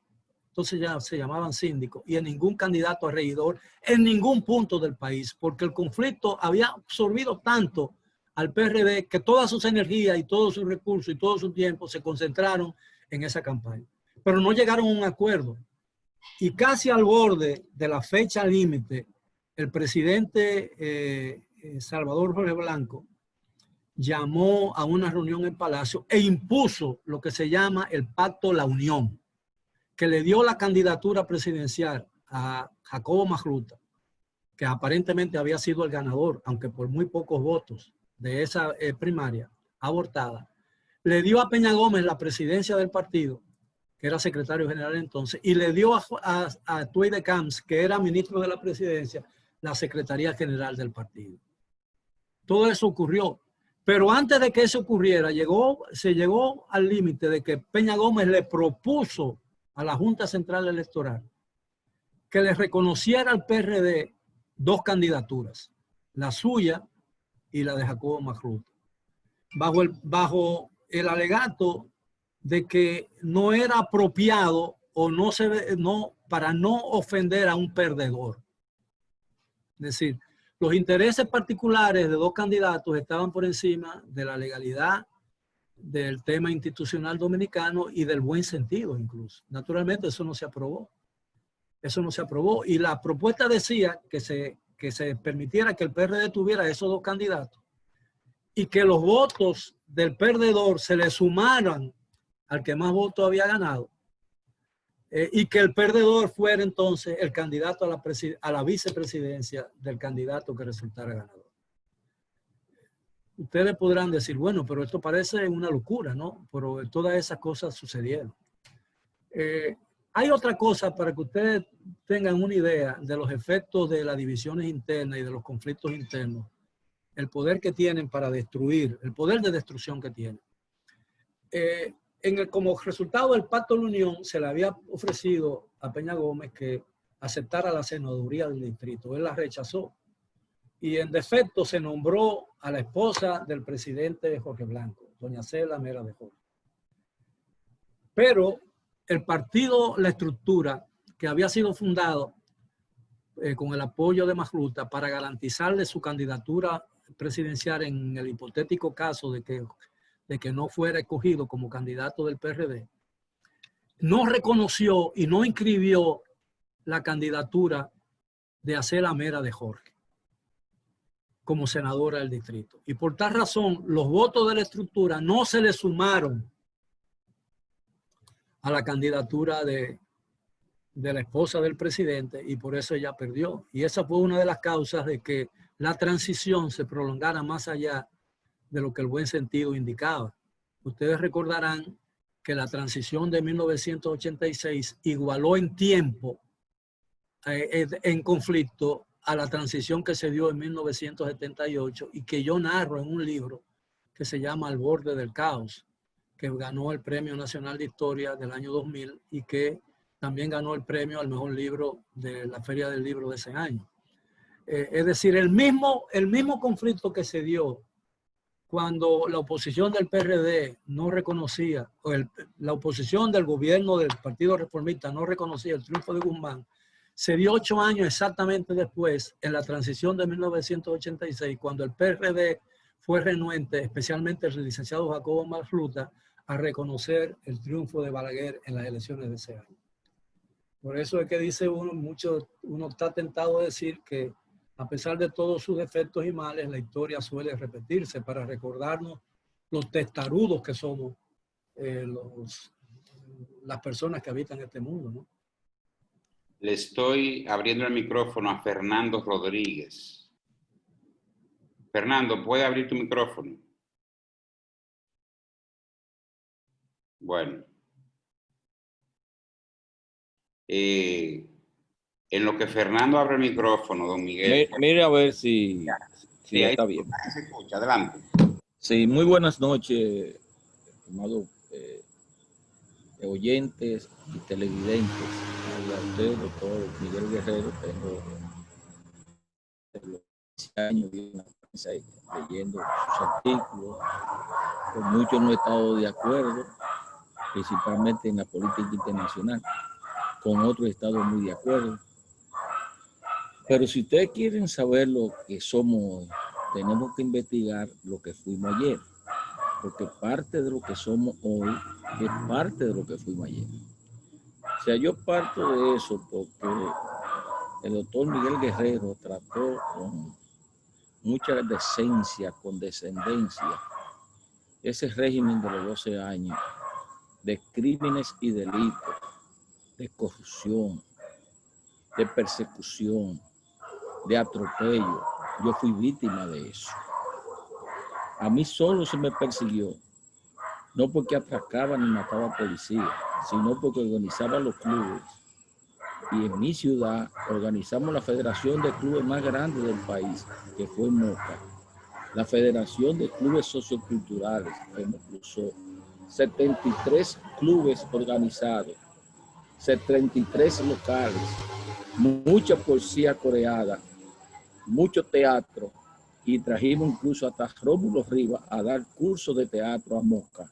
entonces ya se llamaban síndicos, y en ningún candidato a regidor en ningún punto del país, porque el conflicto había absorbido tanto al PRD que todas sus energías y todos sus recursos y todo su tiempo se concentraron en esa campaña. Pero no llegaron a un acuerdo. Y casi al borde de la fecha límite, el presidente Salvador Jorge Blanco llamó a una reunión en Palacio e impuso lo que se llama el Pacto La Unión, que le dio la candidatura presidencial a Jacobo Magluta, que aparentemente había sido el ganador, aunque por muy pocos votos, de esa primaria abortada. Le dio a Peña Gómez la presidencia del partido, que era secretario general entonces, y le dio a Tuey de Camps, que era ministro de la presidencia, la secretaría general del partido. Todo eso ocurrió. Pero antes de que eso ocurriera, se llegó al límite de que Peña Gómez le propuso a la Junta Central Electoral que le reconociera al PRD dos candidaturas, la suya y la de Jacobo Magluta, bajo el alegato de que no era apropiado o para no ofender a un perdedor. Es decir, los intereses particulares de dos candidatos estaban por encima de la legalidad, del tema institucional dominicano y del buen sentido incluso. Naturalmente eso no se aprobó. Eso no se aprobó. Y la propuesta decía que se permitiera que el PRD tuviera esos dos candidatos y que los votos del perdedor se le sumaran al que más votos había ganado, y que el perdedor fuera entonces el candidato a la vicepresidencia del candidato que resultara ganador. Ustedes podrán decir, bueno, pero esto parece una locura, ¿no? Pero todas esas cosas sucedieron. Hay otra cosa para que ustedes tengan una idea de los efectos de las divisiones internas y de los conflictos internos, el poder que tienen para destruir, el poder de destrucción que tienen. Como resultado del Pacto de la Unión, se le había ofrecido a Peña Gómez que aceptara la senaduría del distrito. Él la rechazó. Y en defecto se nombró a la esposa del presidente Jorge Blanco, doña Cela Mera de Jorge. Pero el partido La Estructura, que había sido fundado con el apoyo de Magluta para garantizarle su candidatura presidencial en el hipotético caso de que no fuera escogido como candidato del PRD, no reconoció y no inscribió la candidatura de Acela Mera de Jorge como senadora del distrito. Y por tal razón, los votos de La Estructura no se le sumaron a la candidatura de la esposa del presidente, y por eso ella perdió. Y esa fue una de las causas de que la transición se prolongara más allá de lo que el buen sentido indicaba. Ustedes recordarán que la transición de 1986 igualó en tiempo, en conflicto, a la transición que se dio en 1978 y que yo narro en un libro que se llama Al borde del caos, que ganó el Premio Nacional de Historia del año 2000 y que también ganó el premio al mejor libro de la Feria del Libro de ese año. Es decir, el mismo conflicto que se dio cuando la oposición del PRD no reconocía, o la oposición del gobierno del Partido Reformista no reconocía el triunfo de Guzmán, se dio 8 años exactamente después, en la transición de 1986, cuando el PRD fue renuente, especialmente el licenciado Jacobo Masluta, a reconocer el triunfo de Balaguer en las elecciones de ese año. Por eso es que dice uno está tentado a decir que a pesar de todos sus defectos y males, la historia suele repetirse para recordarnos los testarudos que somos las personas que habitan este mundo, ¿no? Le estoy abriendo el micrófono a Fernando Rodríguez. Fernando, ¿puede abrir tu micrófono? Bueno. En lo que Fernando abre el micrófono, don Miguel. Mire a ver si Sí, está bien. Se escucha, adelante. Sí, muy buenas noches, estimados oyentes y televidentes. A usted, doctor Miguel Guerrero, tengo 15 años leyendo sus artículos. Con muchos no he estado de acuerdo, principalmente en la política internacional. Con otros he estado muy de acuerdo. Pero si ustedes quieren saber lo que somos hoy, tenemos que investigar lo que fuimos ayer. Porque parte de lo que somos hoy es parte de lo que fuimos ayer. O sea, yo parto de eso porque el doctor Miguel Guerrero trató con mucha decencia, condescendencia, ese régimen de los 12 años de crímenes y delitos, de corrupción, de persecución, de atropello. Yo fui víctima de eso. A mí solo se me persiguió, no porque atracaba ni mataba policía, sino porque organizaba los clubes. Y en mi ciudad organizamos la federación de clubes más grande del país, que fue Moca. La Federación de Clubes Socioculturales, que nos cruzó. 73 clubes organizados, 73 locales, mucha poesía coreana, mucho teatro, y trajimos incluso hasta Rómulo Rivas a dar cursos de teatro a Moca,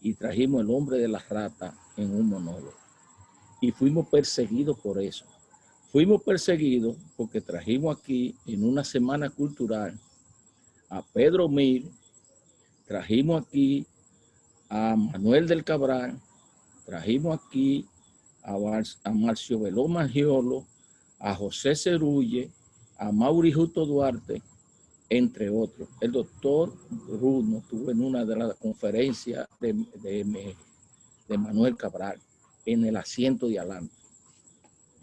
y trajimos El Hombre de la Rata en un monólogo. Y fuimos perseguidos por eso. Fuimos perseguidos porque trajimos aquí en una semana cultural a Pedro Mir, trajimos aquí a Manuel del Cabral, trajimos aquí a Marcio Veló Mangiolo, a José Cerulle, a Mauri Justo Duarte, entre otros. El doctor Bruno estuvo en una de las conferencias de Manuel Cabral, en el asiento de adelante,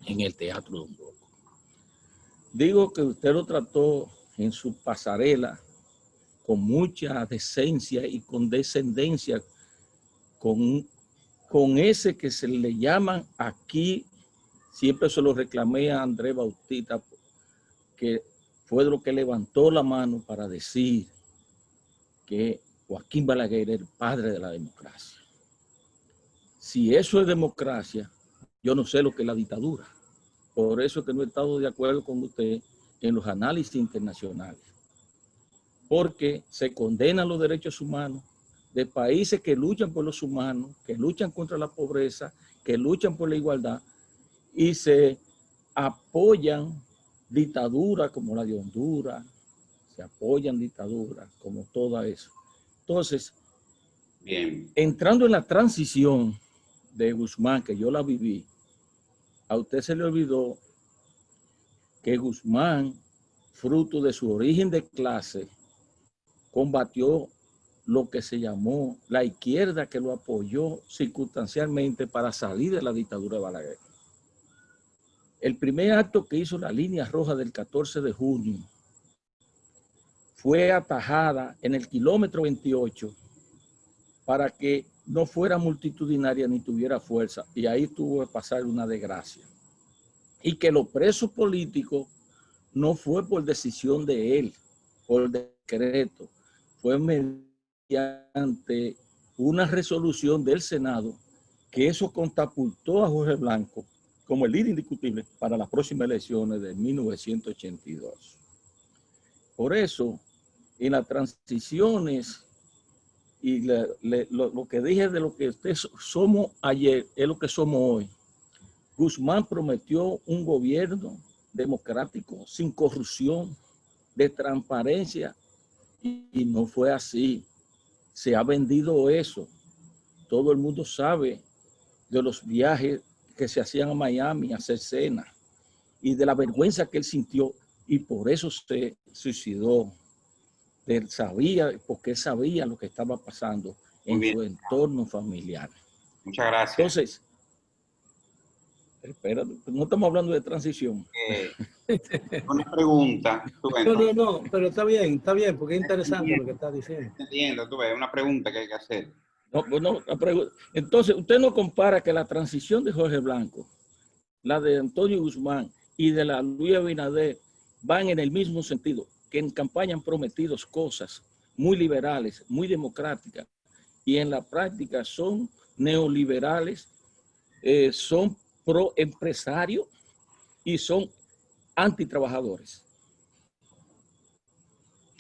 en el Teatro Don Bosco. Digo que usted lo trató en su pasarela con mucha decencia y condescendencia, con ese que se le llaman aquí, siempre se lo reclamé a Andrés Bautista, que fue lo que levantó la mano para decir que Joaquín Balaguer era el padre de la democracia. Si eso es democracia, yo no sé lo que es la dictadura. Por eso es que no he estado de acuerdo con usted en los análisis internacionales. Porque se condenan los derechos humanos de países que luchan por los humanos, que luchan contra la pobreza, que luchan por la igualdad, y se apoyan dictaduras como la de Honduras, se apoyan dictaduras como toda eso. Entonces, bien, entrando en la transición de Guzmán, que yo la viví, a usted se le olvidó que Guzmán, fruto de su origen de clase, combatió lo que se llamó la izquierda, que lo apoyó circunstancialmente para salir de la dictadura de Balaguer. El primer acto que hizo la línea roja del 14 de junio fue atajada en el kilómetro 28 para que no fuera multitudinaria ni tuviera fuerza, y ahí tuvo que pasar una desgracia. Y que los presos políticos no fue por decisión de él, por decreto, fue mediante una resolución del Senado, que eso catapultó a Jorge Blanco como el líder indiscutible para las próximas elecciones de 1982. Por eso, en las transiciones y lo que dije de lo que ustedes somos ayer es lo que somos hoy. Guzmán prometió un gobierno democrático, sin corrupción, de transparencia, y no fue así. Se ha vendido eso. Todo el mundo sabe de los viajes que se hacían a Miami a hacer cena y de la vergüenza que él sintió, y por eso se suicidó. Él sabía, porque él sabía lo que estaba pasando en su entorno familiar. Muchas gracias. Entonces, espera, no estamos hablando de transición. Una pregunta. No, pero está bien, porque es interesante lo que estás diciendo. Entiendo, tú ves, una pregunta que hay que hacer. Entonces, usted no compara que la transición de Jorge Blanco, la de Antonio Guzmán y de la Luis Abinader van en el mismo sentido, que en campaña han prometido cosas muy liberales, muy democráticas, y en la práctica son neoliberales, son pro empresarios y son antitrabajadores.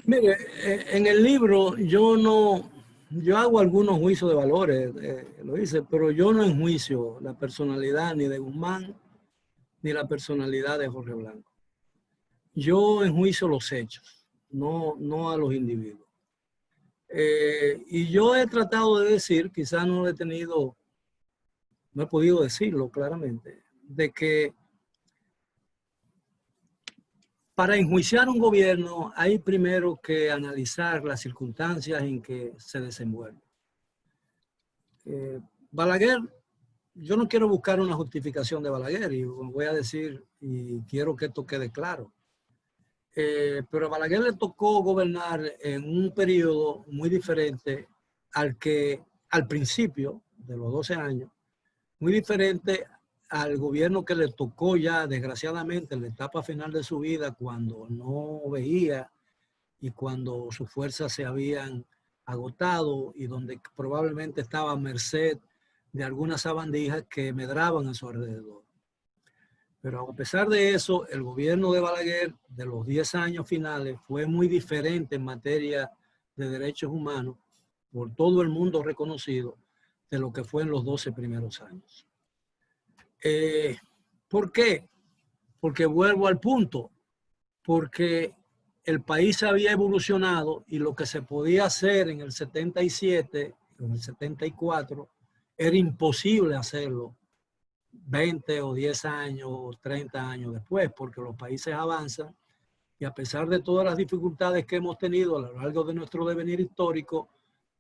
Mire, en el libro yo hago algunos juicios de valores, lo hice, pero yo no enjuicio la personalidad ni de Guzmán ni la personalidad de Jorge Blanco. Yo enjuicio los hechos, no a los individuos. Y yo he tratado de decir, quizás no he podido decirlo claramente, de que para enjuiciar un gobierno hay primero que analizar las circunstancias en que se desenvuelve. Balaguer, yo no quiero buscar una justificación de Balaguer, y voy a decir, y quiero que esto quede claro. Pero a Balaguer le tocó gobernar en un periodo muy diferente al principio de los 12 años, muy diferente al gobierno que le tocó ya, desgraciadamente, en la etapa final de su vida, cuando no veía y cuando sus fuerzas se habían agotado y donde probablemente estaba a merced de algunas sabandijas que medraban a su alrededor. Pero a pesar de eso, el gobierno de Balaguer, de los 10 años finales, fue muy diferente en materia de derechos humanos, por todo el mundo reconocido, de lo que fue en los 12 primeros años. ¿Por qué? Porque vuelvo al punto, porque el país había evolucionado y lo que se podía hacer en el 77, en el 74, era imposible hacerlo 20 o 10 años o 30 años después, porque los países avanzan y a pesar de todas las dificultades que hemos tenido a lo largo de nuestro devenir histórico,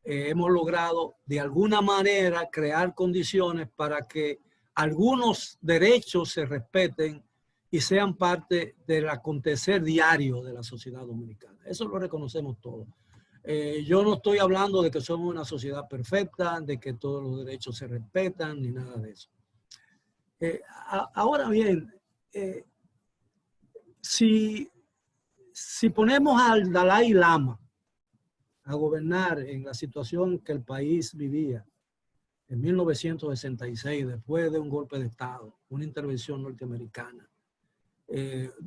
hemos logrado de alguna manera crear condiciones para que algunos derechos se respeten y sean parte del acontecer diario de la sociedad dominicana. Eso lo reconocemos todos. Yo no estoy hablando de que somos una sociedad perfecta, de que todos los derechos se respetan, ni nada de eso. Ahora bien, si ponemos al Dalai Lama a gobernar en la situación que el país vivía en 1966, después de un golpe de Estado, una intervención norteamericana,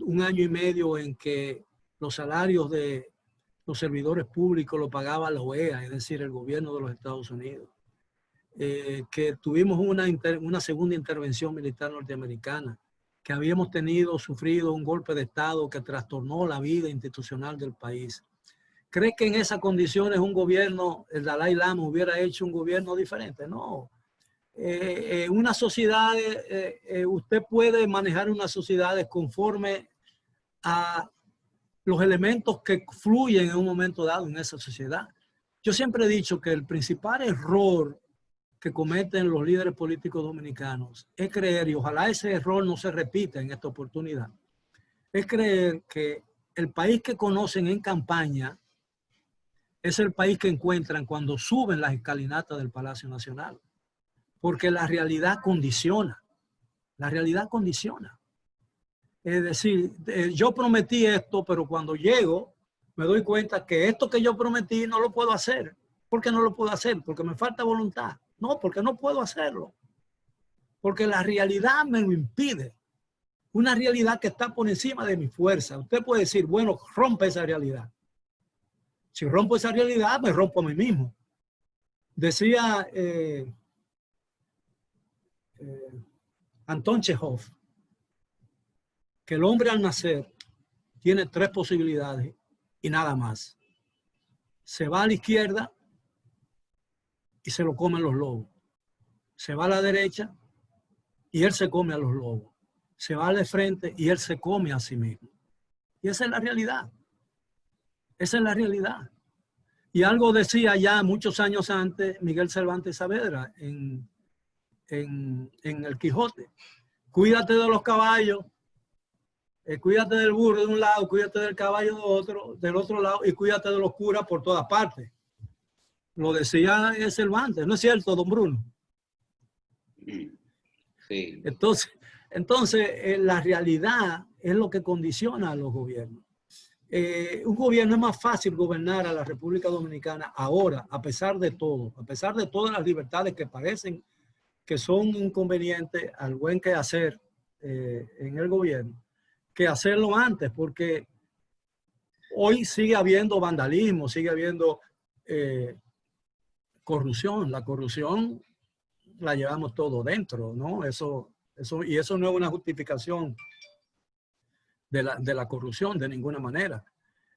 un año y medio en que los salarios de los servidores públicos lo pagaba la OEA, es decir, el gobierno de los Estados Unidos, que tuvimos una segunda intervención militar norteamericana, que habíamos sufrido un golpe de Estado que trastornó la vida institucional del país. ¿Cree que en esas condiciones un gobierno, el Dalai Lama, hubiera hecho un gobierno diferente? No. Una sociedad, usted puede manejar unas sociedades conforme a los elementos que fluyen en un momento dado en esa sociedad. Yo siempre he dicho que el principal error que cometen los líderes políticos dominicanos es creer, y ojalá ese error no se repita en esta oportunidad, es creer que el país que conocen en campaña es el país que encuentran cuando suben las escalinatas del Palacio Nacional. Porque la realidad condiciona. La realidad condiciona. Es decir, yo prometí esto, pero cuando llego me doy cuenta que esto que yo prometí no lo puedo hacer. ¿Por qué no lo puedo hacer? Porque me falta voluntad. No, porque no puedo hacerlo. porque la realidad me lo impide. Una realidad que está por encima de mi fuerza. Usted puede decir, bueno, rompe esa realidad. Si rompo esa realidad, me rompo a mí mismo. Decía Anton Chekhov que el hombre al nacer tiene 3 posibilidades y nada más. Se va a la izquierda y se lo comen los lobos. Se va a la derecha y él se come a los lobos. Se va al frente y él se come a sí mismo. Y esa es la realidad. Esa es la realidad. Y algo decía ya muchos años antes Miguel Cervantes Saavedra en El Quijote. Cuídate de los caballos, cuídate del burro de un lado, cuídate del caballo del otro lado y cuídate de los curas por todas partes. Lo decía Cervantes, ¿no es cierto, don Bruno? Sí. Entonces la realidad es lo que condiciona a los gobiernos. Un gobierno es más fácil gobernar a la República Dominicana ahora, a pesar de todo, a pesar de todas las libertades que parecen que son inconvenientes al buen quehacer en el gobierno, que hacerlo antes, porque hoy sigue habiendo vandalismo, sigue habiendo corrupción. La corrupción la llevamos todo dentro, ¿no? Y eso no es una justificación de la corrupción de ninguna manera.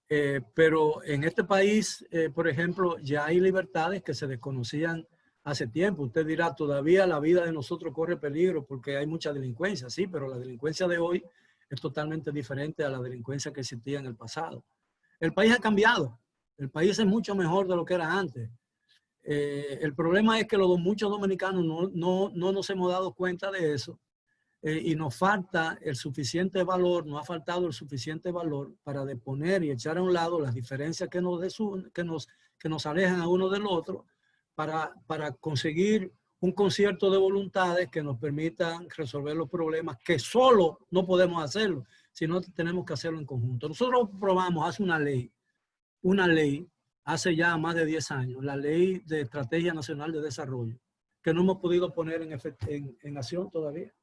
Pero en este país, por ejemplo, ya hay libertades que se desconocían hace tiempo. Usted dirá, todavía la vida de nosotros corre peligro porque hay mucha delincuencia, sí, pero la delincuencia de hoy es totalmente diferente a la delincuencia que existía en el pasado. El país ha cambiado. El país es mucho mejor de lo que era antes. El problema es que muchos dominicanos no nos hemos dado cuenta de eso y nos falta el suficiente valor, nos ha faltado el suficiente valor para deponer y echar a un lado las diferencias que nos alejan a uno del otro para conseguir un concierto de voluntades que nos permitan resolver los problemas que solo no podemos hacerlo, sino que tenemos que hacerlo en conjunto. Nosotros aprobamos hace una ley hace ya más de 10 años, la Ley de Estrategia Nacional de Desarrollo, que no hemos podido poner en acción todavía.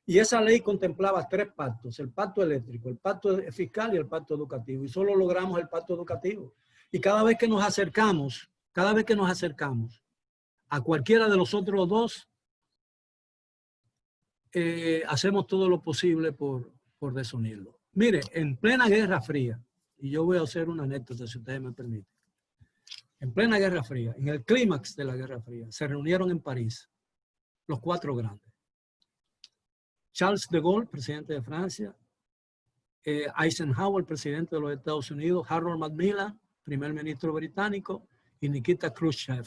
Y esa ley contemplaba 3 pactos, el pacto eléctrico, el pacto fiscal y el pacto educativo. Y solo logramos el pacto educativo. Y cada vez que nos acercamos a cualquiera de los otros 2, hacemos todo lo posible por desunirlo. Mire, en plena Guerra Fría, y yo voy a hacer una anécdota si ustedes me permiten. En plena Guerra Fría, en el clímax de la Guerra Fría, se reunieron en París los 4 grandes. Charles de Gaulle, presidente de Francia, Eisenhower, presidente de los Estados Unidos, Harold Macmillan, primer ministro británico, y Nikita Khrushchev,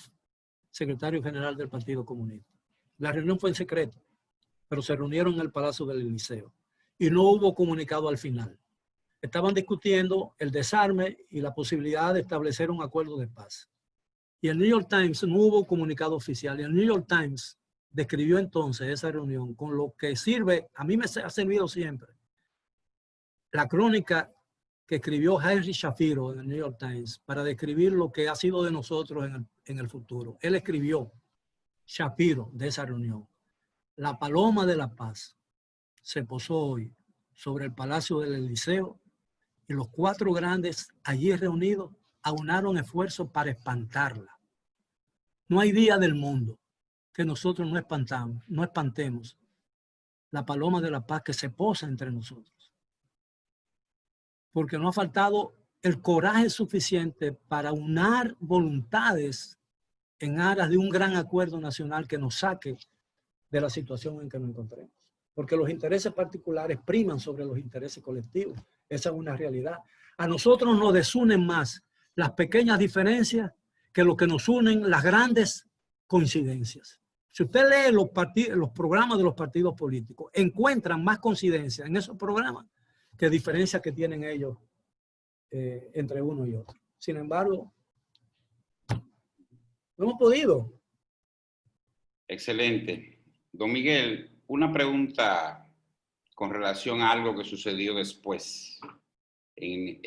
secretario general del Partido Comunista. La reunión fue en secreto, pero se reunieron en el Palacio del Eliseo y no hubo comunicado al final. Estaban discutiendo el desarme y la posibilidad de establecer un acuerdo de paz. Y el New York Times no hubo comunicado oficial. Y el New York Times describió entonces esa reunión con lo que sirve, a mí me ha servido siempre, la crónica que escribió Henry Shapiro en el New York Times para describir lo que ha sido de nosotros en el futuro. Él escribió, Shapiro, de esa reunión: la paloma de la paz se posó hoy sobre el Palacio del Eliseo y los 4 grandes allí reunidos aunaron esfuerzos para espantarla. No hay día del mundo que nosotros no espantemos la paloma de la paz que se posa entre nosotros. Porque no ha faltado el coraje suficiente para unar voluntades en aras de un gran acuerdo nacional que nos saque de la situación en que nos encontremos. Porque los intereses particulares priman sobre los intereses colectivos. Esa es una realidad. A nosotros nos desunen más las pequeñas diferencias que lo que nos unen las grandes coincidencias. Si usted lee los programas de los partidos políticos, encuentran más coincidencias en esos programas que diferencias que tienen ellos entre uno y otro. Sin embargo, no hemos podido. Excelente. Don Miguel, una pregunta con relación a algo que sucedió después, en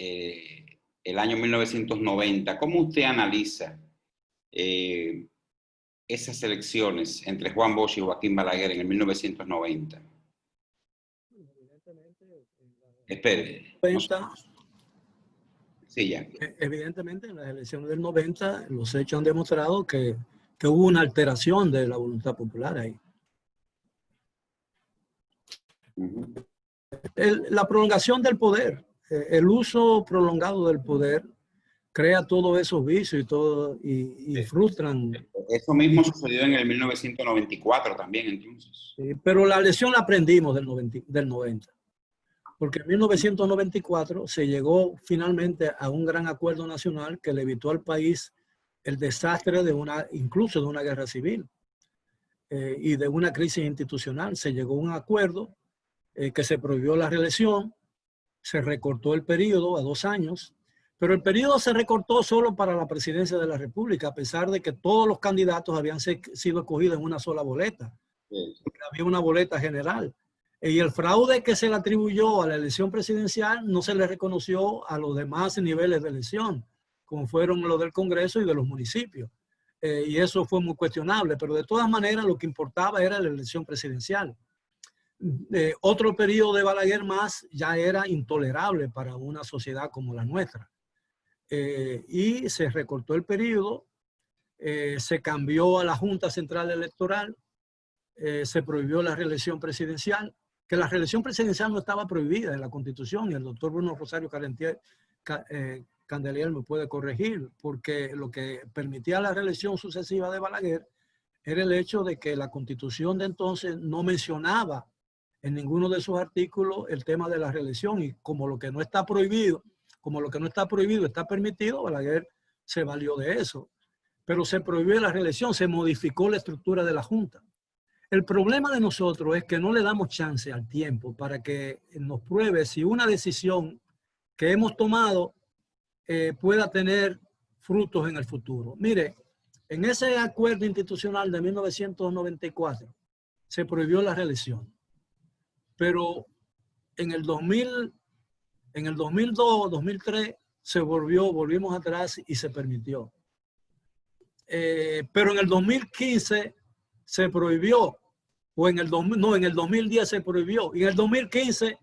el año 1990. ¿Cómo usted analiza esas elecciones entre Juan Bosch y Joaquín Balaguer en el 1990? Espere. Sí, ya. Evidentemente, en las elecciones del 90, los hechos han demostrado que hubo una alteración de la voluntad popular ahí. La prolongación del poder, el uso prolongado del poder, crea todos esos vicios y Sí. frustran. Eso mismo sucedió en el 1994 también, entonces. Sí, pero la lección la aprendimos del 90. Porque en 1994 se llegó finalmente a un gran acuerdo nacional que le evitó al país el desastre incluso de una guerra civil y de una crisis institucional. Se llegó a un acuerdo que se prohibió la reelección, se recortó el periodo a 2 años, pero el periodo se recortó solo para la presidencia de la República, a pesar de que todos los candidatos habían sido escogidos en una sola boleta. Sí. Había una boleta general. Y el fraude que se le atribuyó a la elección presidencial no se le reconoció a los demás niveles de elección, como fueron los del Congreso y de los municipios. Y eso fue muy cuestionable, pero de todas maneras lo que importaba era la elección presidencial. Otro periodo de Balaguer más ya era intolerable para una sociedad como la nuestra. Y se recortó el periodo, se cambió a la Junta Central Electoral, se prohibió la reelección presidencial, que la reelección presidencial no estaba prohibida en la Constitución, y el doctor Bruno Rosario Candelier me puede corregir, porque lo que permitía la reelección sucesiva de Balaguer era el hecho de que la Constitución de entonces no mencionaba en ninguno de sus artículos el tema de la reelección, y como lo que no está prohibido está permitido, Balaguer se valió de eso. Pero se prohibió la reelección, se modificó la estructura de la Junta. El problema de nosotros es que no le damos chance al tiempo para que nos pruebe si una decisión que hemos tomado pueda tener frutos en el futuro. Mire, en ese acuerdo institucional de 1994 se prohibió la reelección, pero en el 2002, 2003 volvimos atrás y se permitió. Pero en el 2015 se prohibió, o en el 2010 se prohibió, y en el 2015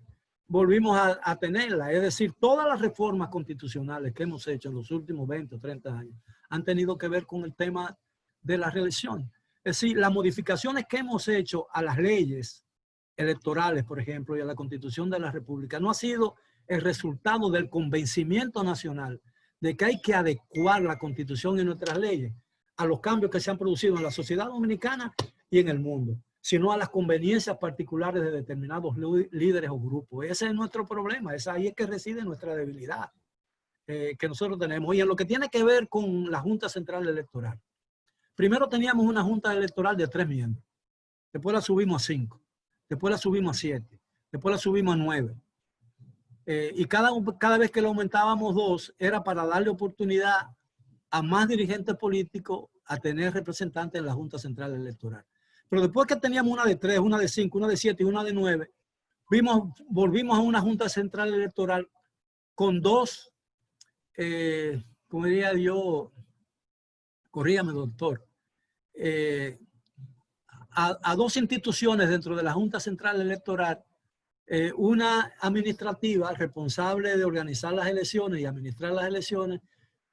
volvimos a tenerla. Es decir, todas las reformas constitucionales que hemos hecho en los últimos 20 o 30 años han tenido que ver con el tema de la reelección. Es decir, las modificaciones que hemos hecho a las leyes electorales, por ejemplo, y a la Constitución de la República, no ha sido el resultado del convencimiento nacional de que hay que adecuar la Constitución y nuestras leyes a los cambios que se han producido en la sociedad dominicana y en el mundo, sino a las conveniencias particulares de determinados líderes o grupos. Ese es nuestro problema, ahí es que reside nuestra debilidad que nosotros tenemos. Y en lo que tiene que ver con la Junta Central Electoral. Primero teníamos una Junta Electoral de 3 miembros, después la subimos a 5, después la subimos a 7, después la subimos a 9. Y cada vez que le aumentábamos 2 era para darle oportunidad a más dirigentes políticos a tener representantes en la Junta Central Electoral. Pero después que teníamos una de 3, una de 5, una de 7 y una de 9, volvimos a una Junta Central Electoral con 2, como diría yo, corrígame doctor, a 2 instituciones dentro de la Junta Central Electoral, una administrativa responsable de organizar las elecciones y administrar las elecciones,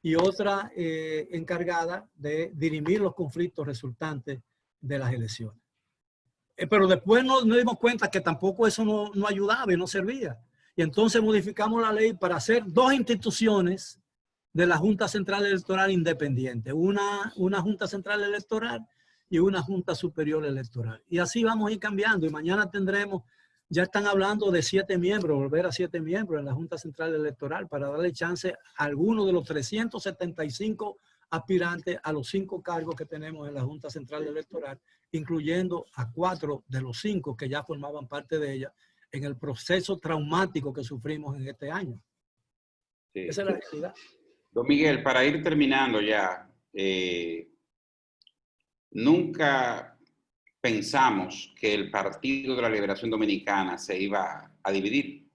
y otra encargada de dirimir los conflictos resultantes de las elecciones. Pero después nos dimos cuenta que tampoco eso no ayudaba y no servía. Y entonces modificamos la ley para hacer 2 instituciones de la Junta Central Electoral independiente. Una Junta Central Electoral y una Junta Superior Electoral. Y así vamos a ir cambiando. Y mañana tendremos, ya están hablando de 7 miembros, volver a 7 miembros en la Junta Central Electoral para darle chance a algunos de los 375 aspirantes a los 5 cargos que tenemos en la Junta Central Electoral, incluyendo a 4 de los 5 que ya formaban parte de ella en el proceso traumático que sufrimos en este año. Sí. Esa es la realidad. Don Miguel, para ir terminando ya, nunca pensamos que el Partido de la Liberación Dominicana se iba a dividir.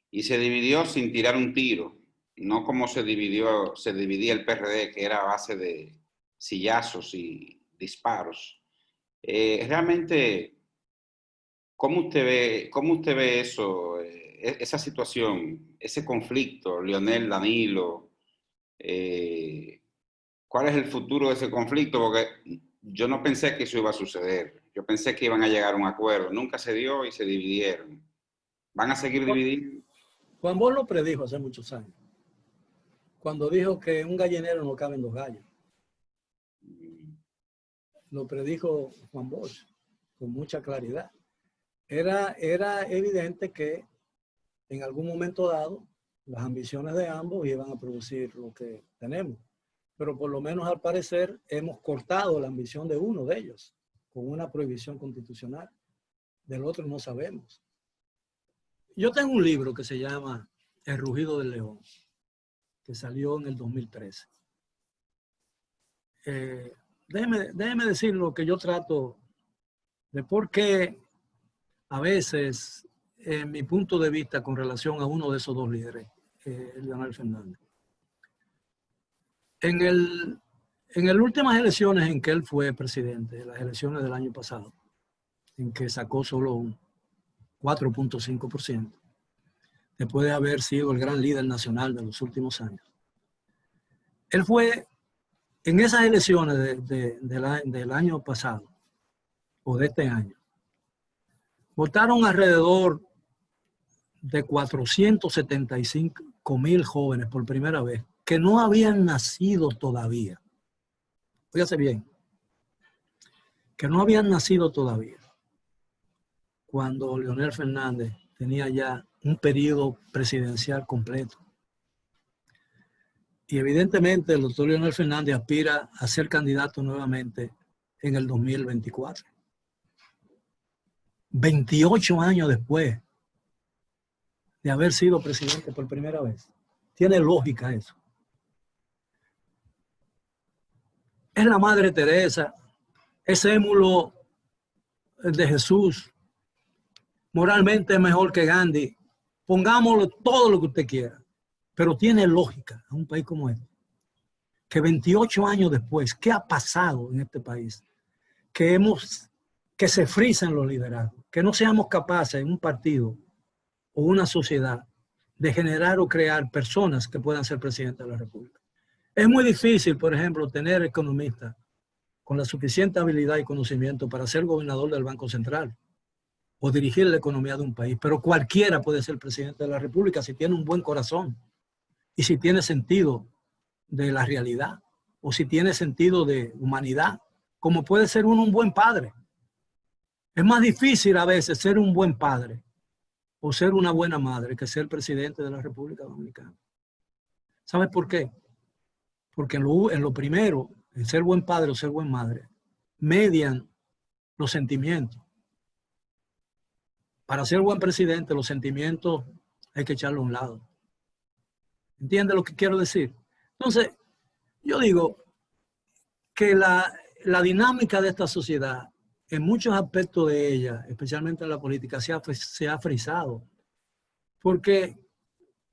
Y se dividió sin tirar un tiro, no como se dividía el PRD, que era a base de sillazos y disparos. Realmente, ¿cómo usted ve eso, esa situación, ese conflicto, Leonel, Danilo? ¿Cuál es el futuro de ese conflicto? Porque yo no pensé que eso iba a suceder. Yo pensé que iban a llegar a un acuerdo. Nunca se dio y se dividieron. ¿Van a seguir divididos? Juan Bosch lo predijo hace muchos años, cuando dijo que en un gallinero no caben dos gallos. Lo predijo Juan Bosch con mucha claridad. Era evidente que en algún momento dado las ambiciones de ambos iban a producir lo que tenemos. Pero por lo menos al parecer hemos cortado la ambición de uno de ellos con una prohibición constitucional. Del otro no sabemos. Yo tengo un libro que se llama El rugido del león, que salió en el 2013. Déjeme decir lo que yo trato de por qué a veces, en mi punto de vista con relación a uno de esos dos líderes, Leonel Fernández. En las últimas elecciones en que él fue presidente, las elecciones del año pasado, en que sacó solo un 4.5%, después de haber sido el gran líder nacional de los últimos años. Él fue, en esas elecciones del año pasado, o de este año, votaron alrededor de 475,000 jóvenes por primera vez, que no habían nacido todavía. Fíjese bien, que no habían nacido todavía cuando Leonel Fernández tenía ya un periodo presidencial completo. Y evidentemente el doctor Leonel Fernández aspira a ser candidato nuevamente en el 2024. 28 años después de haber sido presidente por primera vez. Tiene lógica eso. Es la Madre Teresa, es émulo de Jesús, moralmente es mejor que Gandhi. Pongámosle todo lo que usted quiera, pero tiene lógica en un país como este. Que 28 años después, ¿qué ha pasado en este país? Que se frisan los liderazgos, que no seamos capaces en un partido o una sociedad de generar o crear personas que puedan ser presidentes de la República. Es muy difícil, por ejemplo, tener economistas con la suficiente habilidad y conocimiento para ser gobernador del Banco Central o dirigir la economía de un país, pero cualquiera puede ser presidente de la República si tiene un buen corazón y si tiene sentido de la realidad o si tiene sentido de humanidad, como puede ser uno un buen padre. Es más difícil a veces ser un buen padre o ser una buena madre que ser presidente de la República Dominicana. ¿Sabes por qué? Porque en lo primero, en ser buen padre o ser buen madre, median los sentimientos. Para ser buen presidente, los sentimientos hay que echarlos a un lado. ¿Entiendes lo que quiero decir? Entonces, yo digo que la dinámica de esta sociedad, en muchos aspectos de ella, especialmente en la política, se ha frisado. Porque,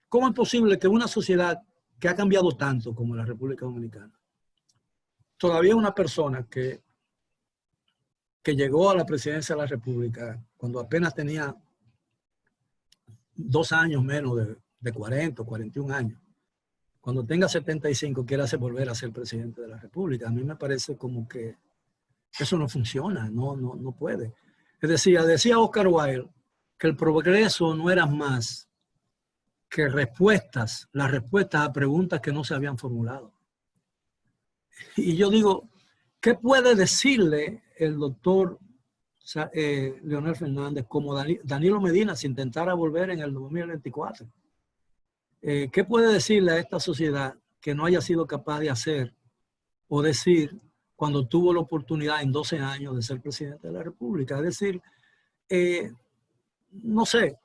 ¿cómo es posible que una sociedad que ha cambiado tanto como la República Dominicana, todavía una persona que llegó a la presidencia de la República cuando apenas tenía 2 años menos de 40 o 41 años, cuando tenga 75 quiera volver a ser presidente de la República? A mí me parece como que eso no funciona, no puede. Es decir, decía Oscar Wilde que el progreso no era más que las respuestas a preguntas que no se habían formulado. Y yo digo, ¿qué puede decirle el doctor Leonel Fernández como Danilo Medina si intentara volver en el 2024? ¿Qué puede decirle a esta sociedad que no haya sido capaz de hacer o decir cuando tuvo la oportunidad en 12 años de ser presidente de la República? Es decir, no sé,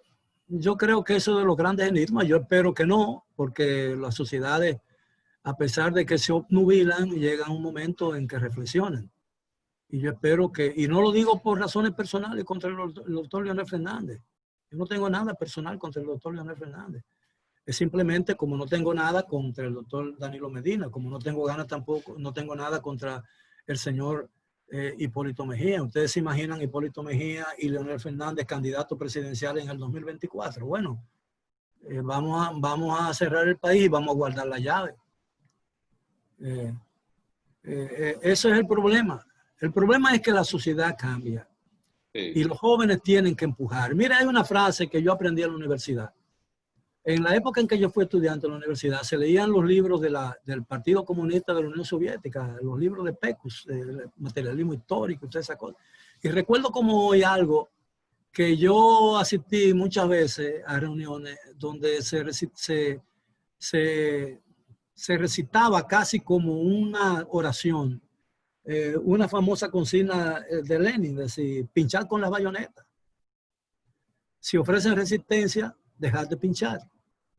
yo creo que eso de los grandes enigmas, yo espero que no, porque las sociedades, a pesar de que se obnubilan, llegan a un momento en que reflexionan. Y yo espero que, y no lo digo por razones personales contra el doctor Leonel Fernández. Yo no tengo nada personal contra el doctor Leonel Fernández. Es simplemente como no tengo nada contra el doctor Danilo Medina, como no tengo ganas tampoco, no tengo nada contra el señor Hipólito Mejía. Ustedes se imaginan Hipólito Mejía y Leonel Fernández candidato presidencial en el 2024. Bueno, vamos a cerrar el país y vamos a guardar la llave. Ese es el problema. El problema es que la sociedad cambia y los jóvenes tienen que empujar. Mira, hay una frase que yo aprendí en la universidad. En la época en que yo fui estudiante en la universidad, se leían los libros del Partido Comunista de la Unión Soviética, los libros de Pecus, del materialismo histórico y todas esas cosas. Y recuerdo como hoy algo que yo asistí muchas veces a reuniones donde se recitaba casi como una oración, una famosa consigna de Lenin, decir, pinchar con la bayoneta. Si ofrecen resistencia, dejar de pinchar.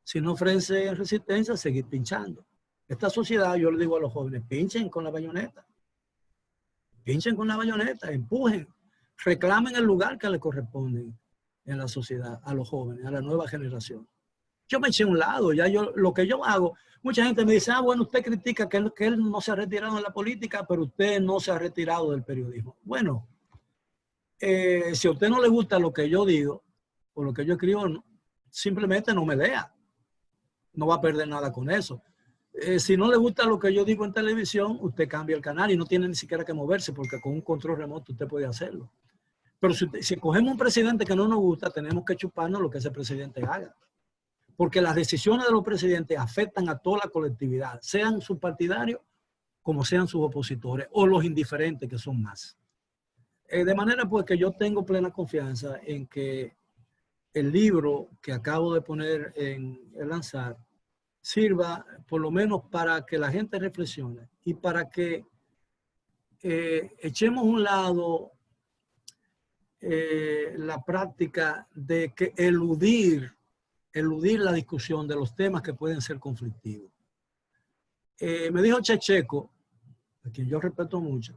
Si no ofrecen resistencia, seguir pinchando. Esta sociedad, yo le digo a los jóvenes, pinchen con la bayoneta. Pinchen con la bayoneta, empujen, reclamen el lugar que le corresponde en la sociedad, a los jóvenes, a la nueva generación. Yo me eché a un lado, ya lo que yo hago, mucha gente me dice, bueno, usted critica que él no se ha retirado de la política, pero usted no se ha retirado del periodismo. Bueno, si a usted no le gusta lo que yo digo, o lo que yo escribo, simplemente no me lea. No va a perder nada con eso. Si no le gusta lo que yo digo en televisión, usted cambia el canal y no tiene ni siquiera que moverse, porque con un control remoto usted puede hacerlo. Pero si cogemos un presidente que no nos gusta, tenemos que chuparnos lo que ese presidente haga. Porque las decisiones de los presidentes afectan a toda la colectividad, sean sus partidarios como sean sus opositores o los indiferentes, que son más. De manera pues que yo tengo plena confianza en que el libro que acabo de poner en el lanzar sirva por lo menos para que la gente reflexione y para que echemos a un lado la práctica de que eludir la discusión de los temas que pueden ser conflictivos. Me dijo Checheco, a quien yo respeto mucho,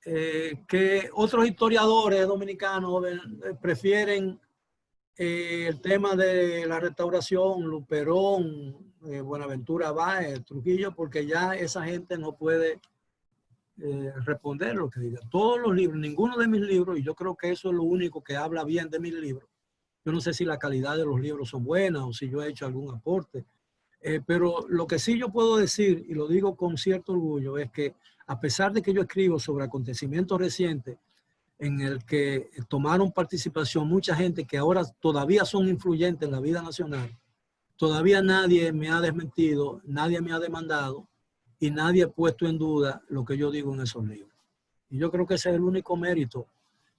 que otros historiadores dominicanos prefieren el tema de la restauración, Luperón, Buenaventura Báez, Trujillo, porque ya esa gente no puede responder lo que diga. Todos los libros, ninguno de mis libros, y yo creo que eso es lo único que habla bien de mis libros. Yo no sé si la calidad de los libros son buenas o si yo he hecho algún aporte, pero lo que sí yo puedo decir, y lo digo con cierto orgullo, es que a pesar de que yo escribo sobre acontecimientos recientes en el que tomaron participación mucha gente que ahora todavía son influyentes en la vida nacional, todavía nadie me ha desmentido, nadie me ha demandado y nadie ha puesto en duda lo que yo digo en esos libros. Y yo creo que ese es el único mérito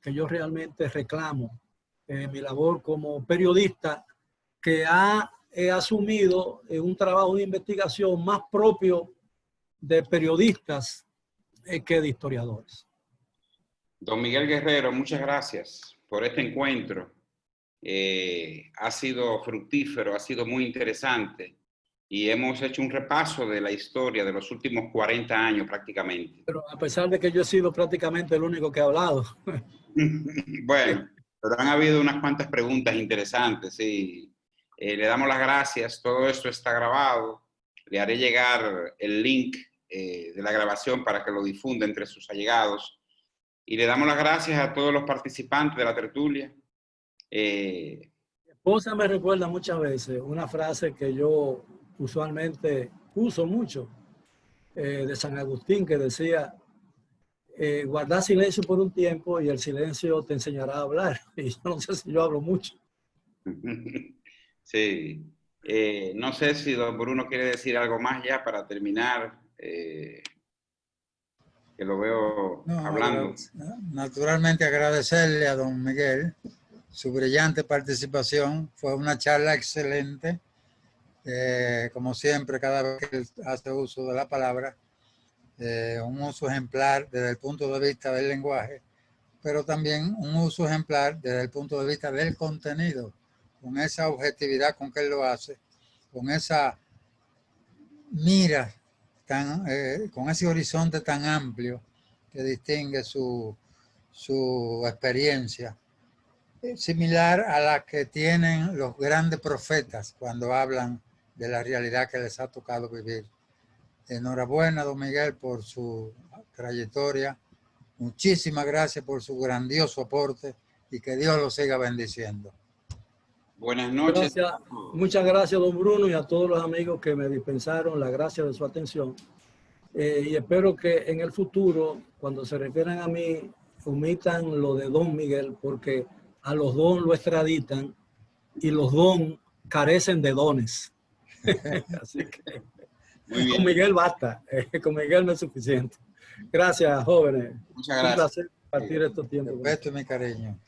que yo realmente reclamo en mi labor como periodista, que ha asumido un trabajo de investigación más propio de periodistas que de historiadores. Don Miguel Guerrero, muchas gracias por este encuentro. Ha sido fructífero, ha sido muy interesante y hemos hecho un repaso de la historia de los últimos 40 años prácticamente. Pero a pesar de que yo he sido prácticamente el único que ha hablado. Bueno, pero han habido unas cuantas preguntas interesantes y le damos las gracias. Todo esto está grabado. Le haré llegar el link de la grabación para que lo difunda entre sus allegados. Y le damos las gracias a todos los participantes de la tertulia. Mi esposa me recuerda muchas veces una frase que yo usualmente uso mucho, de San Agustín, que decía, guardar silencio por un tiempo y el silencio te enseñará a hablar. Y yo no sé si yo hablo mucho. Sí. No sé si don Bruno quiere decir algo más ya para terminar. Que lo veo hablando. Naturalmente agradecerle a don Miguel su brillante participación. Fue una charla excelente. Como siempre, cada vez que él hace uso de la palabra, un uso ejemplar desde el punto de vista del lenguaje, pero también un uso ejemplar desde el punto de vista del contenido, con esa objetividad con que él lo hace, con esa mira, con ese horizonte tan amplio que distingue su experiencia, similar a la que tienen los grandes profetas cuando hablan de la realidad que les ha tocado vivir. Enhorabuena, don Miguel, por su trayectoria Muchísimas gracias por su grandioso aporte y que Dios lo siga bendiciendo. Buenas noches. Gracias, muchas gracias, don Bruno, y a todos los amigos que me dispensaron la gracia de su atención. Y espero que en el futuro, cuando se refieran a mí, omitan lo de don Miguel, porque a los don lo extraditan y los don carecen de dones. Así que con Miguel basta, con Miguel no es suficiente. Gracias, jóvenes. Muchas gracias. Un placer compartir estos tiempos. Respeto y mi cariño.